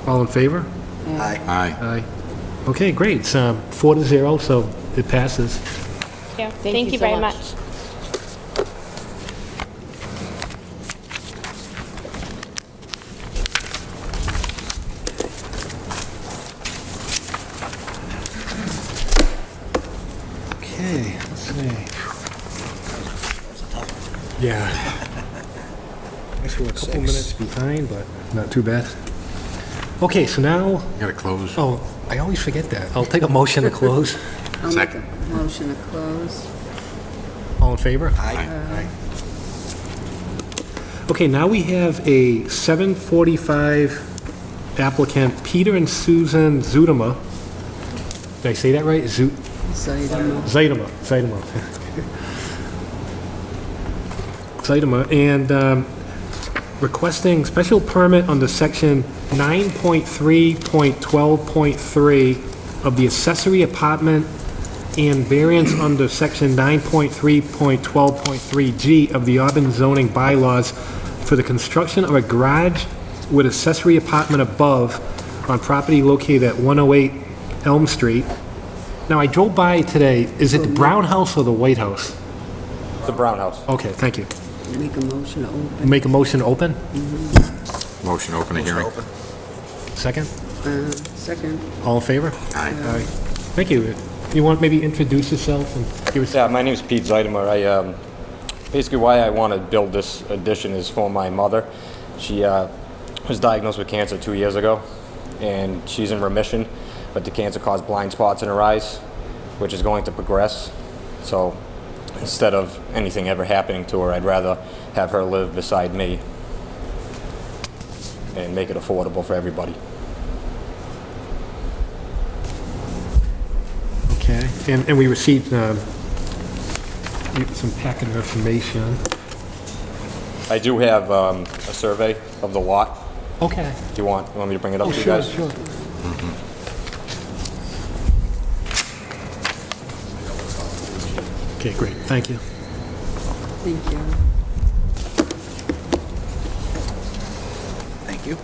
All in favor? Aye. Aye. Aye. Okay, great. It's 4-0, so it passes. Thank you so very much. much. Okay, let's see. Yeah. Guess we're a couple minutes behind, but not too bad. Okay, so now, You gotta close. oh, I always forget that. I'll take a motion to close. I'll make Second. a motion to close. All in favor? Aye. Okay, now we have a 745 applicant, Peter and Susan Zudema. Did I say that right? Zaidema. Zaidema, and requesting special permit under section 9.3.12.3 of the accessory apartment and variance under section 9.3.12.3G of the Auburn zoning bylaws for the construction of a garage with accessory apartment above on property located at 108 Elm Street. Now, I drove by today. Is it the brown house or the white house? The brown house. Okay, thank you. Make a motion to open. Make a motion to open? Motion to open a hearing. Second? Second. All in favor? Aye. Thank you. You want to maybe introduce yourself and give us... Yeah, my name is Pete Zeidemer. Basically why I want to build this addition is for my mother. She was diagnosed with cancer 2 years ago, and she's in remission, but the cancer caused blind spots in her eyes, which is going to progress. So instead of anything ever happening to her, I'd rather have her live beside me and make it affordable for everybody. Okay, and we received some packet of information. I do have a survey of the lot. Okay. Do you want me to bring it up Oh, to you sure, guys? sure. Okay, great, thank you. Thank you. Thank you.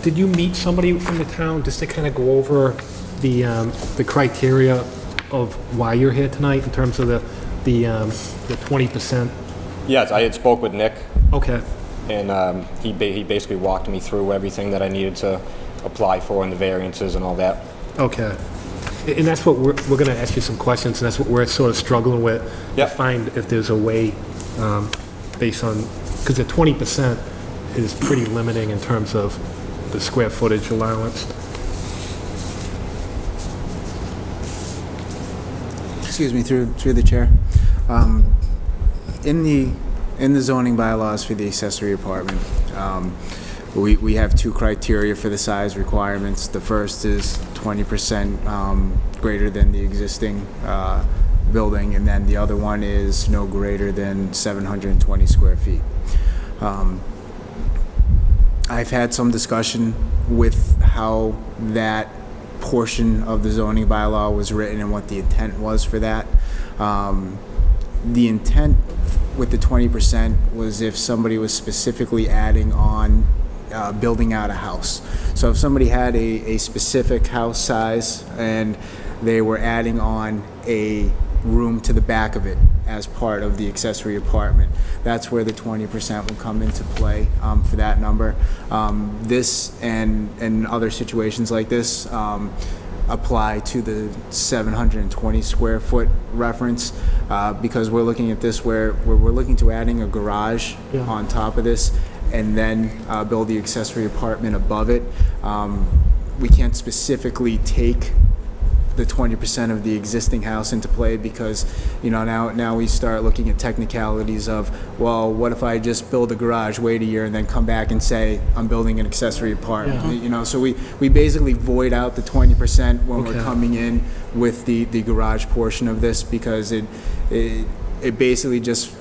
Did you meet somebody from the town just to kind of go over the criteria of why you're here tonight in terms of the 20%? Yes, I had spoke with Nick, Okay, and he basically walked me through everything that I needed to apply for and the variances and all that. okay. And that's what we're going to ask you some questions, and that's what we're sort of struggling with. Yep. To find if there's a way, based on, because the 20% is pretty limiting in terms of the square footage allowance. Excuse me, through the chair. In the zoning bylaws for the accessory apartment, we have two criteria for the size requirements. The first is 20% greater than the existing building, and then the other one is no greater than 720 square feet. I've had some discussion with how that portion of the zoning bylaw was written and what the intent was for that. The intent with the 20% was if somebody was specifically adding on building out a house. So if somebody had a specific house size and they were adding on a room to the back of it as part of the accessory apartment, that's where the 20% would come into play for that number. This and other situations like this apply to the 720 square foot reference because we're looking at this where we're looking to adding a garage on top of this and then build the accessory apartment above it. We can't specifically take the 20% of the existing house into play because, you know, now we start looking at technicalities of, well, what if I just build a garage, wait a year, and then come back and say I'm building an accessory apartment? Yeah. You know, so we basically void out the 20% when we're coming in with the garage portion of this because it basically just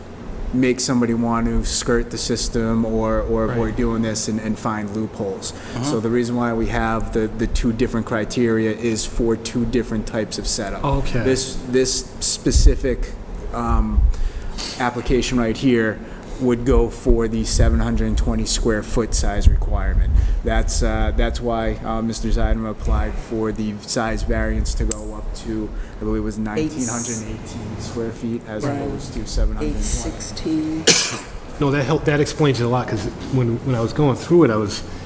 make somebody want to skirt the system or avoid doing this and find loopholes. So the reason why we have the two different criteria is for two different types of setup. Okay. This specific application right here would go for the 720 square foot size requirement. That's why Mr. Zeidman applied for the size variance to go up to, I believe it was 1,918 square feet as opposed to 720. 816. No, that explains it a lot, because when I was going through it,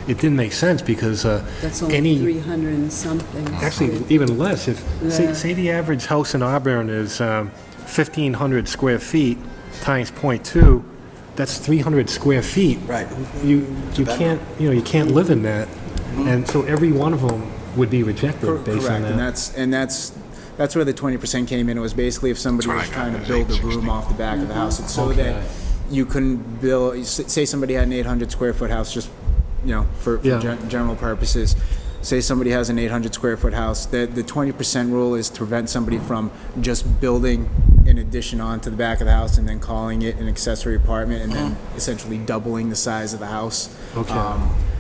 it didn't make sense, because That's only any, 300 and something. actually, even less, if, say the average house in Auburn is 1,500 square feet times 0.2, that's 300 square feet. Right. You can't, you can't live in that, and so every one of them would be rejected based on Correct, that. and that's where the 20% came in. It was basically if somebody was trying to build a room off the back of the house, it's so that you couldn't build, say somebody had an 800 square foot house, just, for general purposes. Say somebody has an 800 square foot house, the 20% rule is to prevent somebody from just building an addition onto the back of the house and then calling it an accessory apartment and then essentially doubling the size of the house. Okay.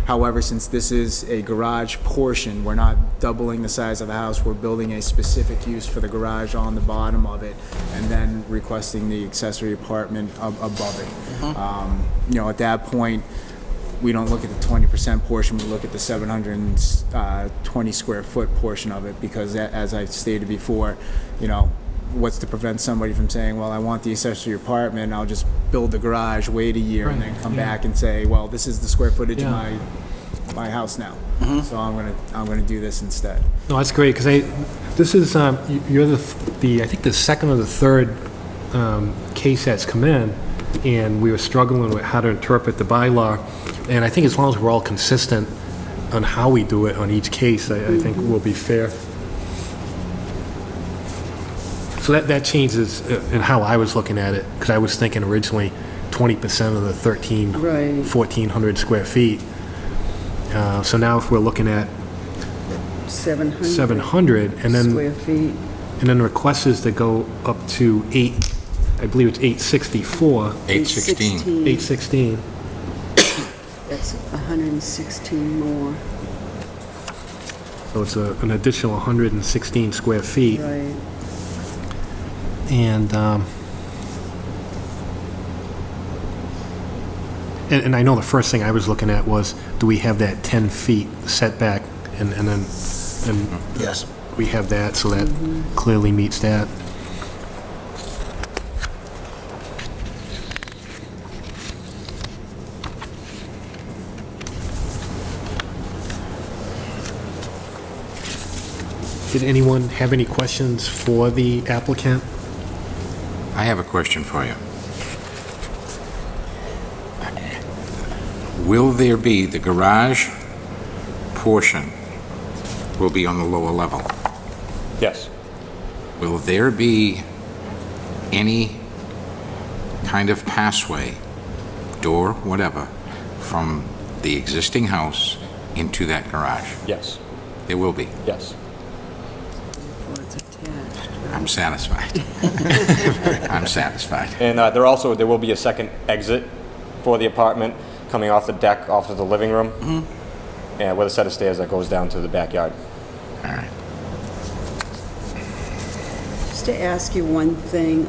However, since this is a garage portion, we're not doubling the size of the house, we're building a specific use for the garage on the bottom of it and then requesting the accessory apartment above it. At that point, we don't look at the 20% portion, we look at the 720 square foot portion of it, because as I stated before, what's to prevent somebody from saying, well, I want the accessory apartment, I'll just build the garage, wait a year, and then come back and say, well, this is the square footage of my house now, so I'm gonna do this instead. No, that's great, because this is, you're I think the second or the third case that's come in, and we were struggling with how to interpret the bylaw, and I think as long as we're all consistent on how we do it on each case, I think we'll be fair. So that changes in how I was looking at it, because I was thinking originally 20% of the 1,400 square feet. So now if we're looking at 700, and then square feet. and then request is to go up to 8, I believe it's 864. 816. 816. That's 116 more, So it's an additional 116 square feet. right. And and I know the first thing I was looking at was, do we have that 10 feet setback? And Yes. we have that, so that clearly meets that. Did anyone have any questions for the applicant? I have a question for you. Will there be, the garage portion will be on the lower level? Yes. Will there be any kind of passway, door, whatever, from the existing house into that garage? Yes. There will be. Yes. Before it's attached. I'm satisfied. I'm satisfied. And there will be a second exit for the apartment coming off the deck, off of the living room, and with a set of stairs that goes down to the backyard. All right. Just to ask you one thing,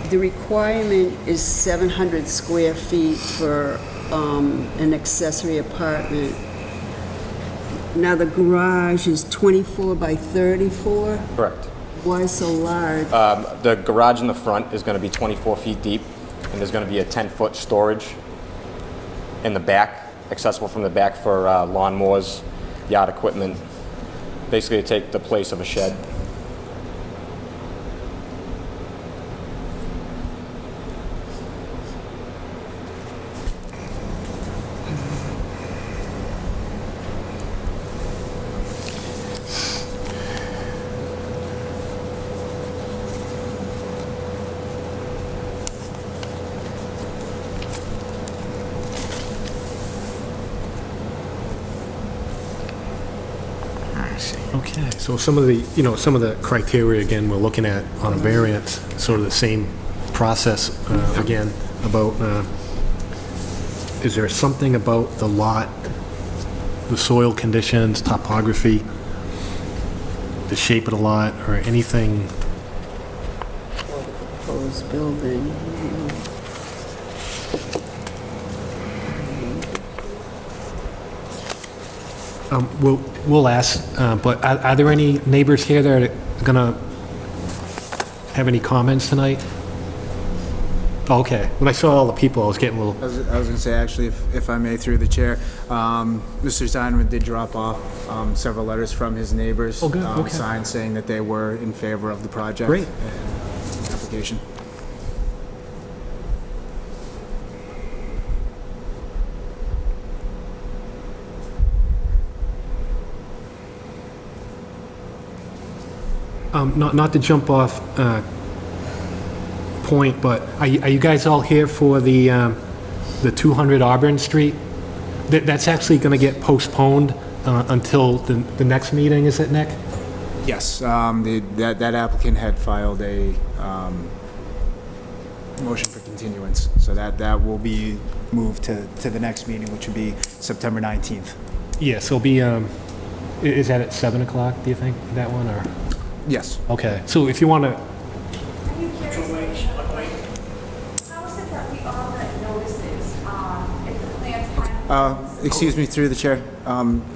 the requirement is 700 square feet for an accessory apartment. Now, the garage is 24 by 34? Correct. Why so large? The garage in the front is going to be 24 feet deep, and there's going to be a 10-foot storage in the back, accessible from the back for lawnmowers, yard equipment, basically to take the place of a shed. Okay, so some of the, some of the criteria, again, we're looking at on a variance, sort of the same process, again, about, is there something about the lot, the soil conditions, topography, the shape of the lot, or anything? Proposed building. We'll ask, but are there any neighbors here that are gonna have any comments tonight? Okay, when I saw all the people, I was getting a little, I was gonna say, actually, if I may, through the chair, Mr. Steinman did drop off several letters from his neighbors. Oh, good, okay. Signed saying that they were in favor of the project. Great. And application. not to jump off point, but are you guys all here for the 200 Auburn Street? That's actually going to get postponed until the next meeting, is it, Nick? Yes, that applicant had filed a motion for continuance, so that will be moved to the next meeting, which would be September 19th. Yeah, so it'll be, is that at 7 o'clock, do you think, that one, or? Yes. Okay, so if you want to, How is it that we all get notices if the plans have... Excuse me, through the chair,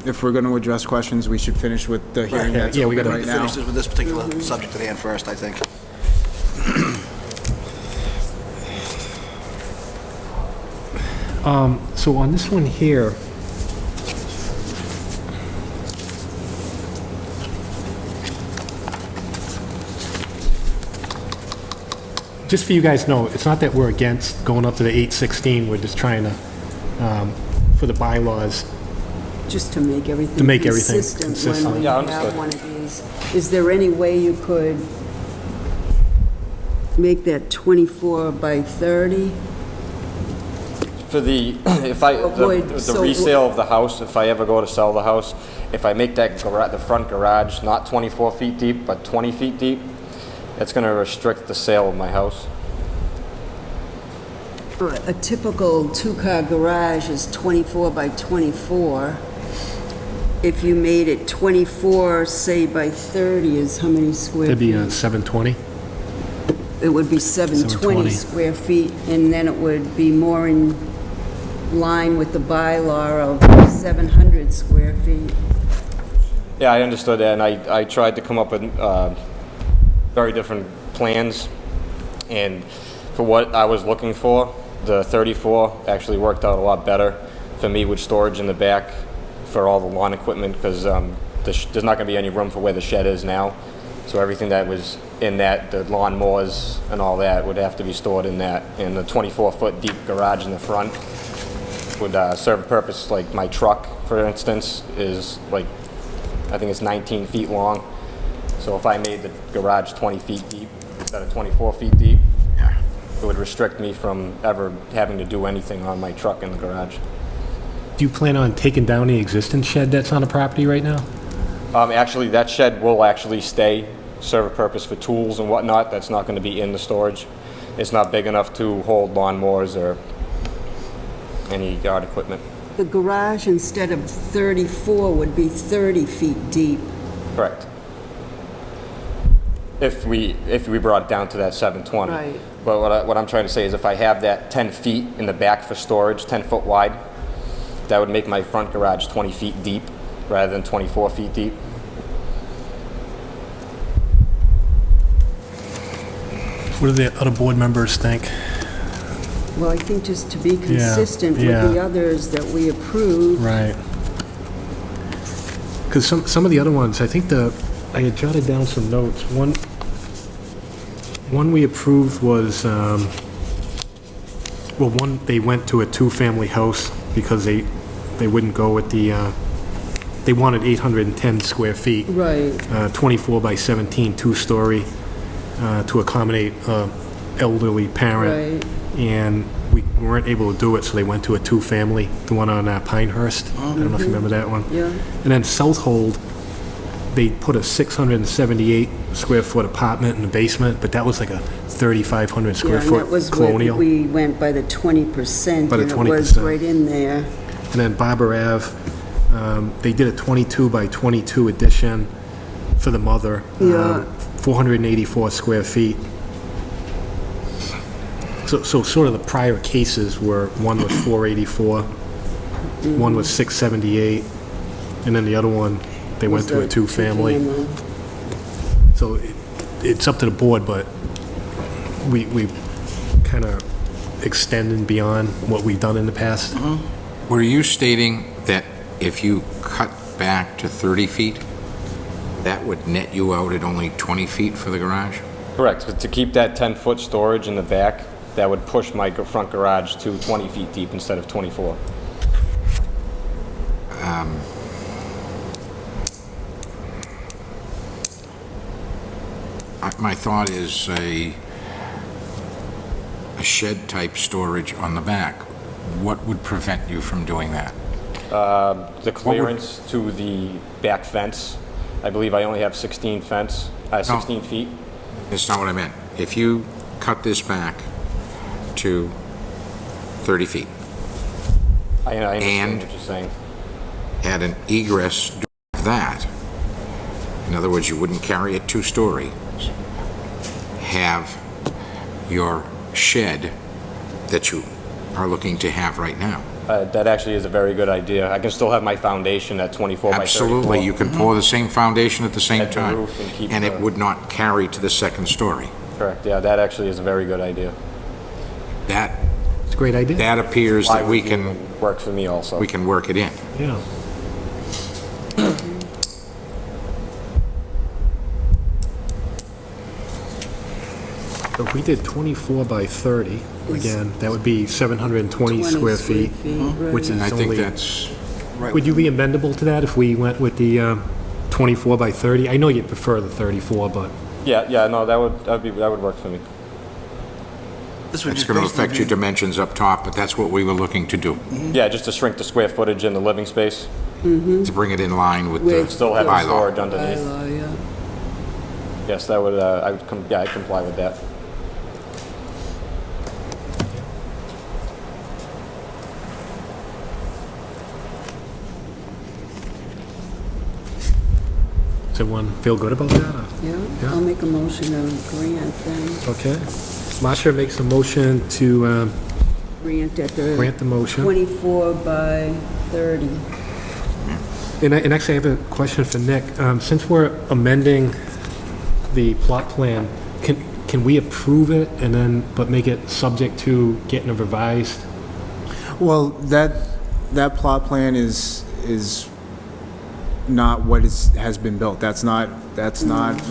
if we're going to address questions, we should finish with the hearing that's yeah, we open gotta right now. Finish this with this particular subject at hand first, I think. so on this one here, just for you guys to know, it's not that we're against going up to the 816, we're just trying to, for the bylaws, Just to make everything To make everything consistent consistent. when we Yeah, have understood. one of these. Is there any way you could make that 24 by 30? For the, if I, Would- the so- resale of the house, if I ever go to sell the house, if I make that the front garage not 24 feet deep, but 20 feet deep, it's gonna restrict the sale of my house. A typical two-car garage is 24 by 24. If you made it 24, say, by 30 is how many square it'd be feet? 720. It would be 720 720. square feet, and then it would be more in line with the bylaw of 700 square feet. Yeah, I understood that, and I tried to come up with very different plans, and for what I was looking for, the 34 actually worked out a lot better for me with storage in the back for all the lawn equipment, because there's not going to be any room for where the shed is now. So everything that was in that, the lawn mowers and all that, would have to be stored in that. And the 24-foot deep garage in the front would serve a purpose, like my truck, for instance, is like, I think it's 19 feet long. So if I made the garage 20 feet deep instead of 24 feet deep, it would restrict me from ever having to do anything on my truck in the garage. Do you plan on taking down the existing shed that's on the property right now? Actually, that shed will actually stay, serve a purpose for tools and whatnot. That's not going to be in the storage. It's not big enough to hold lawnmowers or any yard equipment. The garage, instead of 34, would be 30 feet deep. Correct. If we brought it down to that 720. Right. But what I'm trying to say is if I have that 10 feet in the back for storage, 10 foot wide, that would make my front garage 20 feet deep rather than 24 feet deep. What do the other board members think? Well, I think just to be consistent with the yeah. others that we approved. Right. Because some of the other ones, I think I had jotted down some notes. One we approved was, one, they went to a two-family house because they wouldn't go with the, they wanted 810 square feet. Right. 24 by 17, two-story, to accommodate elderly parent. Right. And we weren't able to do it, so they went to a two-family, the one on Pinehurst. I don't know if you remember that one. Yeah. And then Southold, they put a 678 square foot apartment in the basement, but that was like a 3,500 Yeah, square and that foot was what colonial. we went by the 20%, By the and it was 20%. right in there. And then Barber Ave, they did a 22 by 22 addition for the mother. Yeah. 484 square feet. So sort of the prior cases were, one was 484, one was 678, and then the other one, they went to a two-family. So it's up to the board, but we kind of extended beyond what we've done in the past. Were you stating that if you cut back to 30 feet, that would net you out at only 20 feet for the garage? Correct. To keep that 10-foot storage in the back, that would push my front garage to 20 feet deep instead of 24. My thought is a shed-type storage on the back. What would prevent you from doing that? The clearance to the back fence, I believe I only have 16 feet. That's not what I meant. If you cut this back to 30 feet, I understand And- what you're saying. had an egress of that, in other words, you wouldn't carry it 2-story, have your shed that you are looking to have right now. That actually is a very good idea. I can still have my foundation at 24 by 34. Absolutely, you can pour the same foundation at the same At the time, roof and keep and it the- would not carry to the second story. Correct, yeah, that actually is a very good idea. That It's a great idea. that appears that we Plywood can work for me also. work it in. Yeah. So if we did 24 by 30, again, that would be 720 square feet, which is And I think only... that's right. Would you be amendable to that if we went with the 24 by 30? I know you'd prefer the 34, but... Yeah, no, that would work for me. This would It's just going to basically affect be- your dimensions up top, but that's what we were looking to do, Yeah, just to shrink the square footage in the living space. to bring it in line with the Still have the bylaw. storage underneath. Bylaw, yeah. Yes, that would, I'd comply with that. Does everyone feel good about that? Yeah, Yeah. I'll make a motion to grant then. Okay. Masha makes a motion to Grant at the... grant the motion. 24 by 30. And actually, I have a question for Nick. Since we're amending the plot plan, can we approve it and then, but make it subject to getting a revised? Well, that plot plan is not what has been built. That's not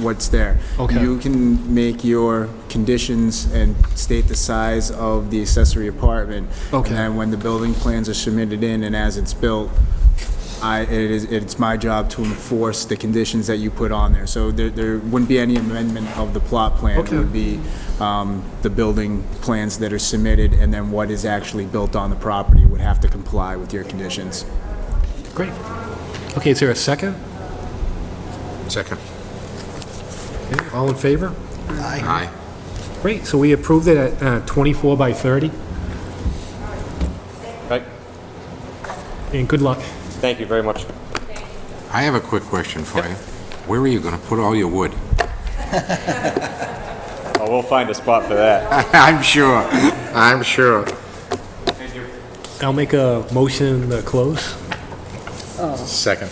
what's there. Okay. You can make your conditions and state the size of the accessory apartment. Okay. And then when the building plans are submitted in and as it's built, it's my job to enforce the conditions that you put on there. So there wouldn't be any amendment of the plot plan. Okay. It would be the building plans that are submitted, and then what is actually built on the property would have to comply with your conditions. Great. Okay, is there a second? Second. Okay, all in favor? Aye. Great, so we approved it at 24 by 30, Right? and good luck. Thank you very much. I have a quick question for you. Where are you going to put all your wood? Oh, we'll find a spot for that. I'm sure. I'll make a motion to close. Second.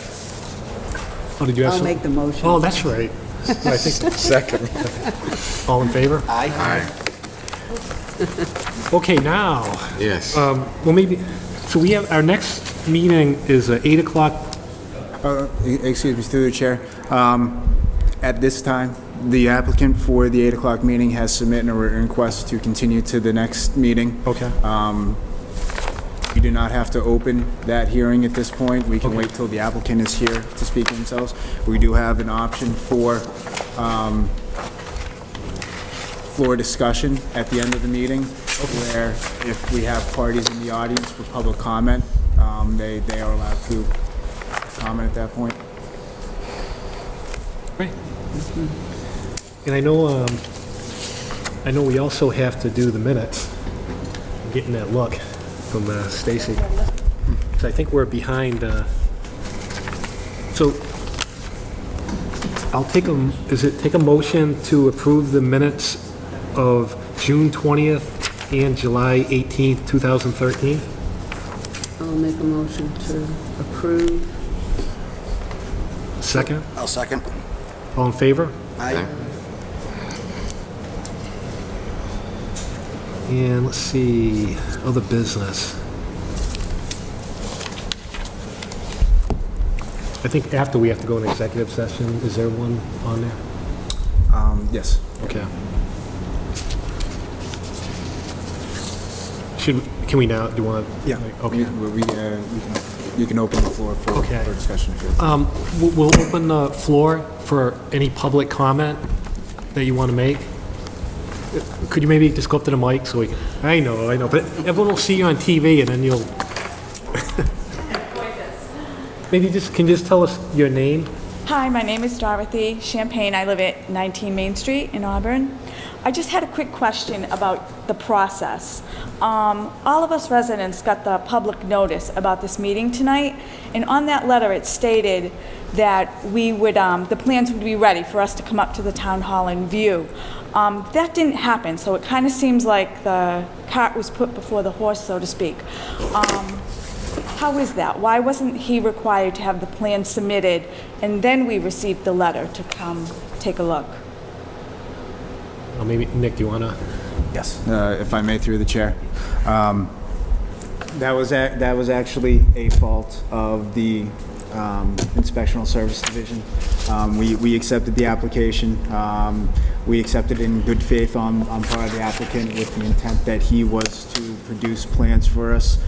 Oh, did you have I'll some? make the motion. Oh, that's right. I think, Second. all in favor? Aye. Okay, now, Yes. well, maybe, so we have, our next meeting is 8 o'clock. Excuse me, through the chair. At this time, the applicant for the 8 o'clock meeting has submitted a written request to continue to the next meeting. Okay. We do not have to open that hearing at this point. We can wait till the applicant is here to speak for themselves. We do have an option for floor discussion at the end of the meeting, where if we have parties in the audience for public comment, they are allowed to comment at that point. Right. And I know we also have to do the minutes. I'm getting that look from Stacy. So I think we're behind. So I'll take take a motion to approve the minutes of June 20th and July 18th, 2013? I'll make a motion to approve. Second? I'll second. All in favor? Aye. And let's see, other business. I think after we have to go in executive session, is there one on there? Yes. Okay. Can we now, do you want to? Yeah. Okay. You can open the floor for discussion. if you're- We'll open the floor for any public comment that you want to make. Could you maybe just go up to the mic so we can, I know, but everyone will see you on TV and then you'll, maybe can you just tell us your name? Hi, my name is Dorothy Champagne. I live at 19 Main Street in Auburn. I just had a quick question about the process. All of us residents got the public notice about this meeting tonight, and on that letter it stated that we would, the plans would be ready for us to come up to the town hall and view. That didn't happen, so it kind of seems like the cart was put before the horse, so to speak. How is that? Why wasn't he required to have the plan submitted and then we received the letter to come take a look? Or maybe, Nick, do you want to? Yes. If I may, through the chair. That was actually a fault of the Inspectional Service Division. We accepted the application. We accepted it in good faith on part of the applicant with the intent that he was to produce plans for us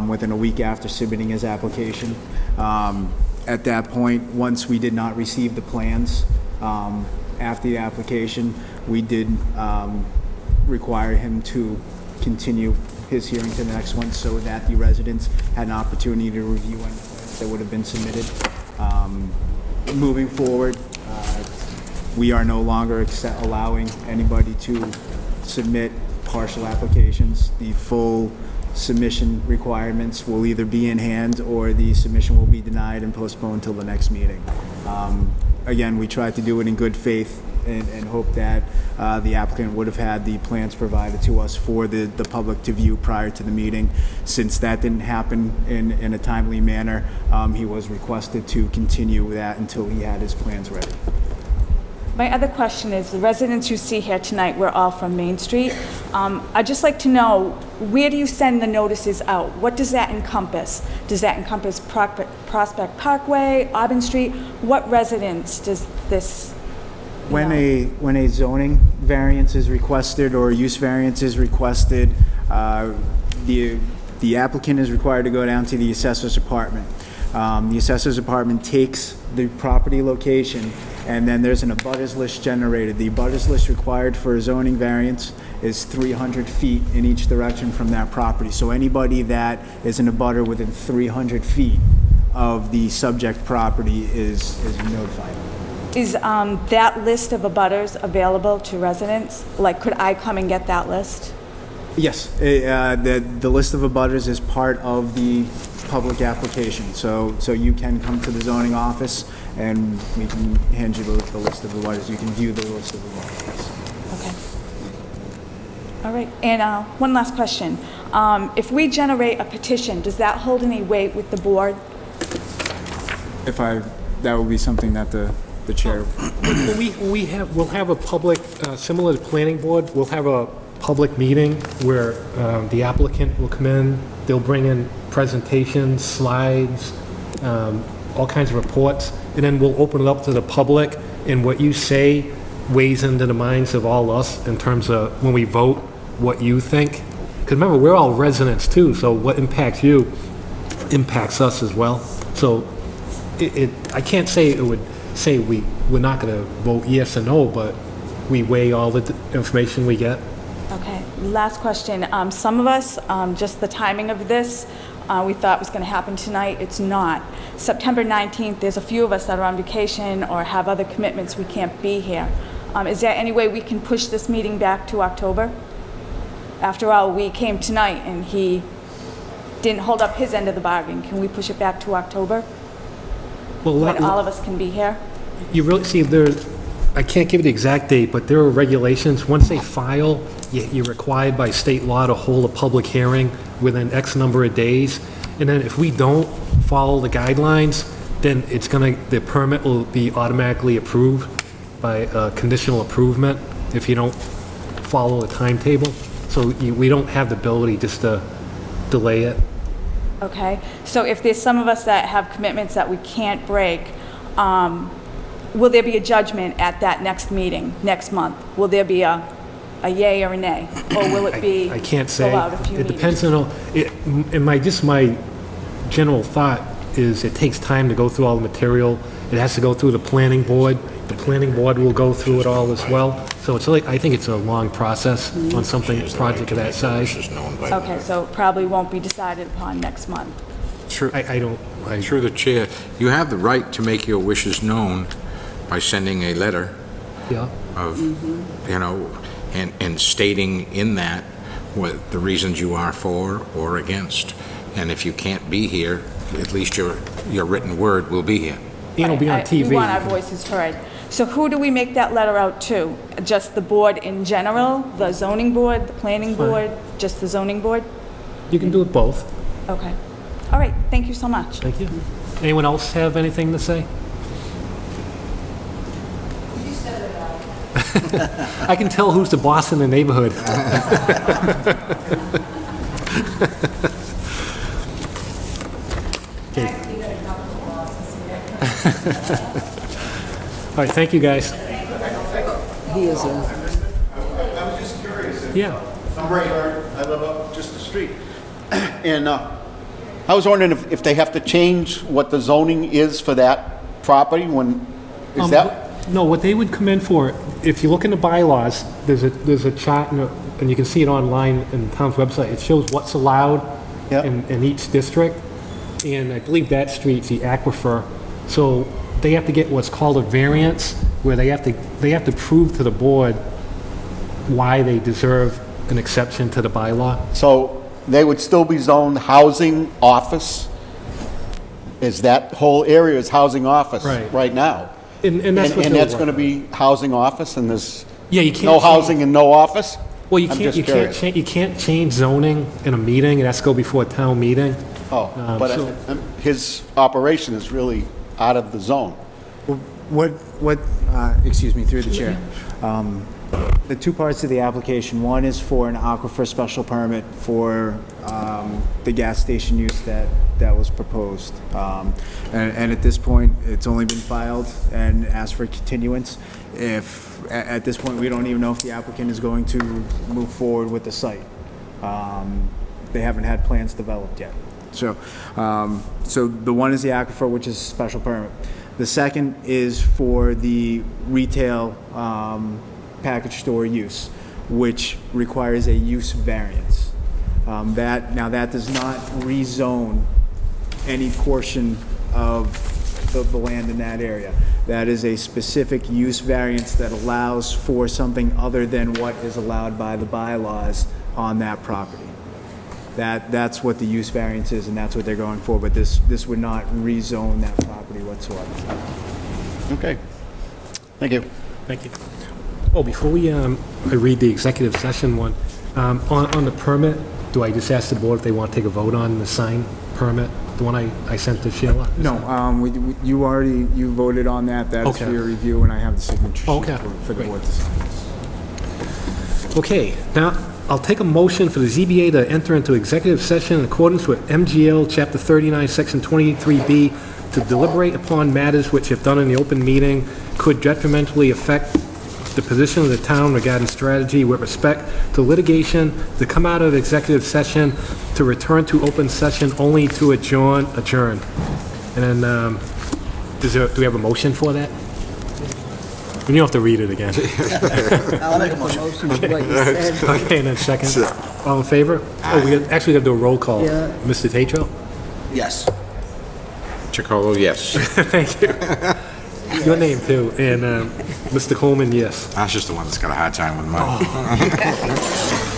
within a week after submitting his application. At that point, once we did not receive the plans after the application, we did require him to continue his hearing to the next one so that the residents had an opportunity to review any plans that would have been submitted. Moving forward, we are no longer allowing anybody to submit partial applications. The full submission requirements will either be in hand or the submission will be denied and postponed till the next meeting. Again, we tried to do it in good faith and hope that the applicant would have had the plans provided to us for the public to view prior to the meeting. Since that didn't happen in a timely manner, he was requested to continue that until he had his plans ready. My other question is, the residents you see here tonight, we're all from Main Street. I'd just like to know, where do you send the notices out? What does that encompass? Does that encompass Prospect Parkway, Auburn Street? What residents does this? When a zoning variance is requested or a use variance is requested, the applicant is required to go down to the assessor's apartment. The assessor's apartment takes the property location, and then there's an abutters list generated. The abutters list required for a zoning variance is 300 feet in each direction from that property. So anybody that is an abutter within 300 feet of the subject property is notified. Is that list of abutters available to residents? Like, could I come and get that list? Yes, the list of abutters is part of the public application. So you can come to the zoning office and we can hand you the list of abutters. You can view the list of abutters. Okay. All right, and one last question. If we generate a petition, does that hold any weight with the board? That would be something that the chair. We'll have a public, similar to planning board, we'll have a public meeting where the applicant will come in, they'll bring in presentations, slides, all kinds of reports, and then we'll open it up to the public, and what you say weighs into the minds of all us in terms of when we vote, what you think. Because remember, we're all residents too, so what impacts you impacts us as well. So I can't say it would say we're not going to vote yes or no, but we weigh all the information we get. Okay, last question. Some of us, just the timing of this, We thought it was going to happen tonight. It's not. September 19th, there's a few of us that are on vacation or have other commitments. We can't be here. Is there any way we can push this meeting back to October? After all, we came tonight and he didn't hold up his end of the bargain. Can we push it back to October Well, when all of us can be here? you really, see, I can't give you the exact date, but there are regulations. Once they file, you're required by state law to hold a public hearing within X number of days. And then if we don't follow the guidelines, then the permit will be automatically approved by conditional improvement if you don't follow the timetable. So we don't have the ability just to delay it. Okay, so if there's some of us that have commitments that we can't break, will there be a judgment at that next meeting, next month? Will there be a yay or a nay? Or will it be, I can't say. go out a few It meetings? depends on, my general thought is it takes time to go through all the material. It has to go through the planning board. The planning board will go through it all as well. So it's like, I think it's a long process on something, a project of that size. Okay, so probably won't be decided upon next month. Through the chair, you have the right to make your wishes known by sending a letter Yeah. of, and stating in that what the reasons you are for or against. And if you can't be here, at least your written word will be here. And it'll be on TV. We want our voices heard. So who do we make that letter out to? Just the board in general, the zoning board, the planning board, just the zoning board? You can do it both. Okay. All right, thank you so much. Thank you. Anyone else have anything to say? I can tell who's the boss in the neighborhood. Okay. All right, thank you, guys. He is a, I was just curious. Yeah. I'm right here. I live up just the street. And I was wondering if they have to change what the zoning is for that property when, is that? No, what they would come in for, if you look in the bylaws, there's a chart, and you can see it online in the town's website. It shows what's allowed in each district. And I believe that street's the aquifer. So they have to get what's called a variance, where they have to prove to the board why they deserve an exception to the bylaw. So they would still be zoned housing office? Is that whole area is housing office right now? And that's what And that's going to be housing office, and there's you can't no housing and no office? Well, I'm just curious. you can't change zoning in a meeting. It has to go before a town meeting. Oh, but his operation is really out of the zone. Excuse me, through the chair. The two parts of the application, one is for an aquifer special permit for the gas station use that was proposed. And at this point, it's only been filed and asked for continuance. At this point, we don't even know if the applicant is going to move forward with the site. They haven't had plans developed yet. So the one is the aquifer, which is a special permit. The second is for the retail package store use, which requires a use variance. That does not rezone any portion of the land in that area. That is a specific use variance that allows for something other than what is allowed by the bylaws on that property. That's what the use variance is, and that's what they're going for, but this would not rezone that property whatsoever. Okay. Thank you. Thank you. Oh, before I read the executive session one, on the permit, do I just ask the board if they want to take a vote on the sign permit, the one I sent to Sheila? No, you voted on that. That's Okay. for your review, and I have the signature sheet Okay. for the Great. board to sign. Okay, now I'll take a motion for the ZBA to enter into executive session in accordance with MGL Chapter 39, Section 23B, to deliberate upon matters which, if done in the open meeting, could detrimentally affect the position of the town regarding strategy with respect to litigation, to come out of executive session, to return to open session only to adjourn. And then, do we have a motion for that? You don't have to read it again. I'll make a motion. Okay, and then second. All in favor? Oh, we actually got to do a roll call. Yeah. Mr. Tatro? Yes. Chacolo, yes. Thank you. Your name too, and Mr. Coleman, yes. That's just the one that's got a hard time with mine.